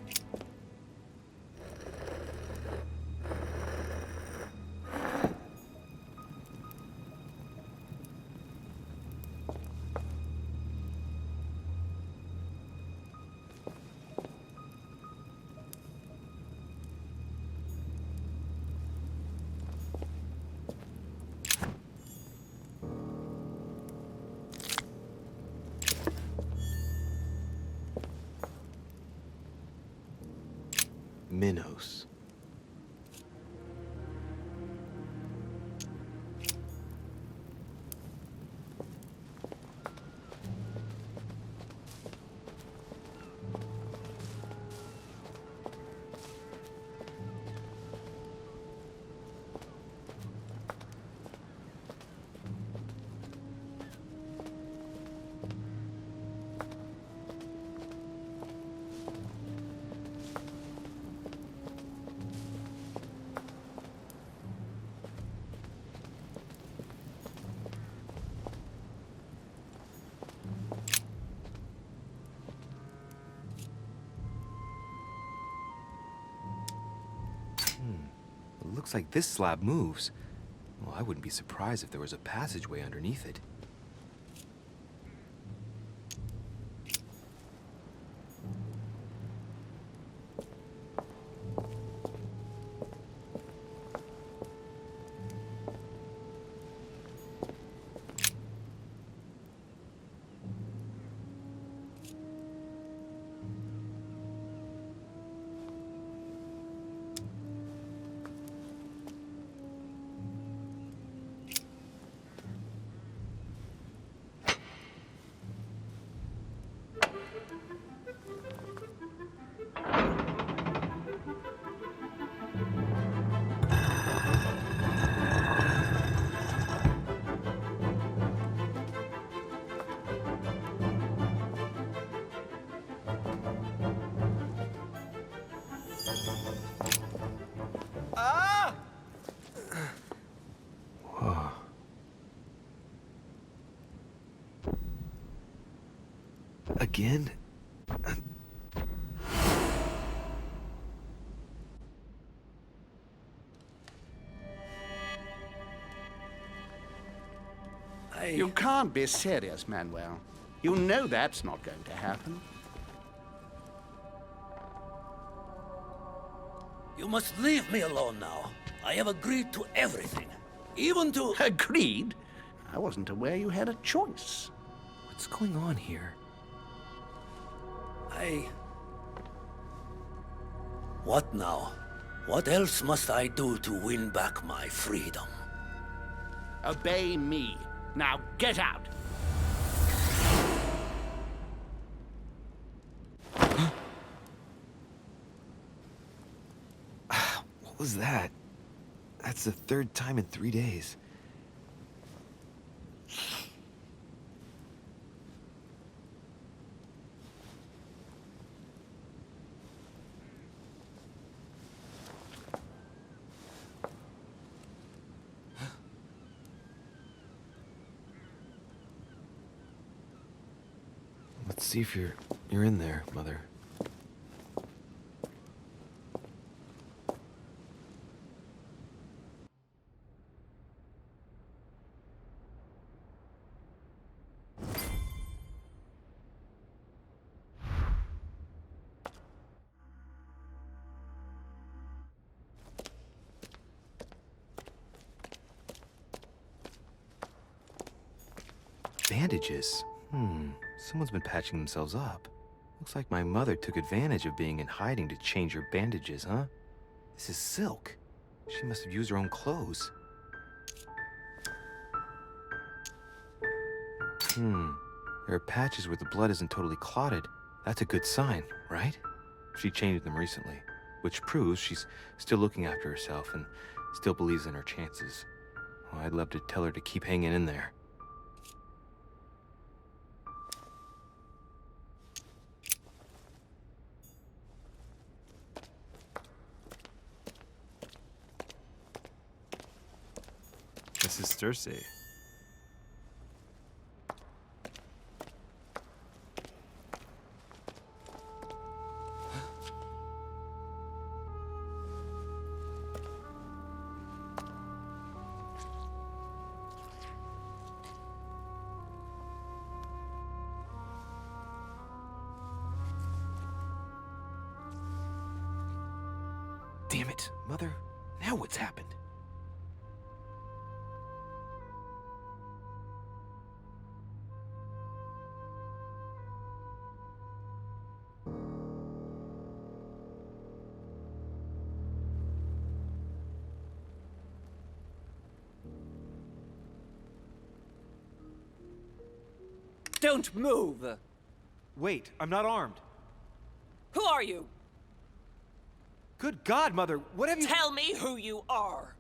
Minos. It looks like this slab moves. Well, I wouldn't be surprised if there was a passageway underneath it. Whoa. Again? You can't be serious, Manuel. You know that's not going to happen. You must leave me alone now. I have agreed to everything. Even to... Agreed? I wasn't aware you had a choice. What's going on here? What now? What else must I do to win back my freedom? Obey me. Now get out! What was that? That's the third time in 3 days. Let's see if you're in there, Mother. Bandages. Someone's been patching themselves up. Looks like my mother took advantage of being in hiding to change her bandages, huh? This is silk. She must have used her own clothes. There are patches where the blood isn't totally clotted. That's a good sign, right? She changed them recently, which proves she's still looking after herself and still believes in her chances. Well, I'd love to tell her to keep hanging in there. This is Cersei. Damn it, Mother. Now what's happened? Don't move! Wait, I'm not armed. Who are you? Good God, Mother, what have you— Tell me who you are!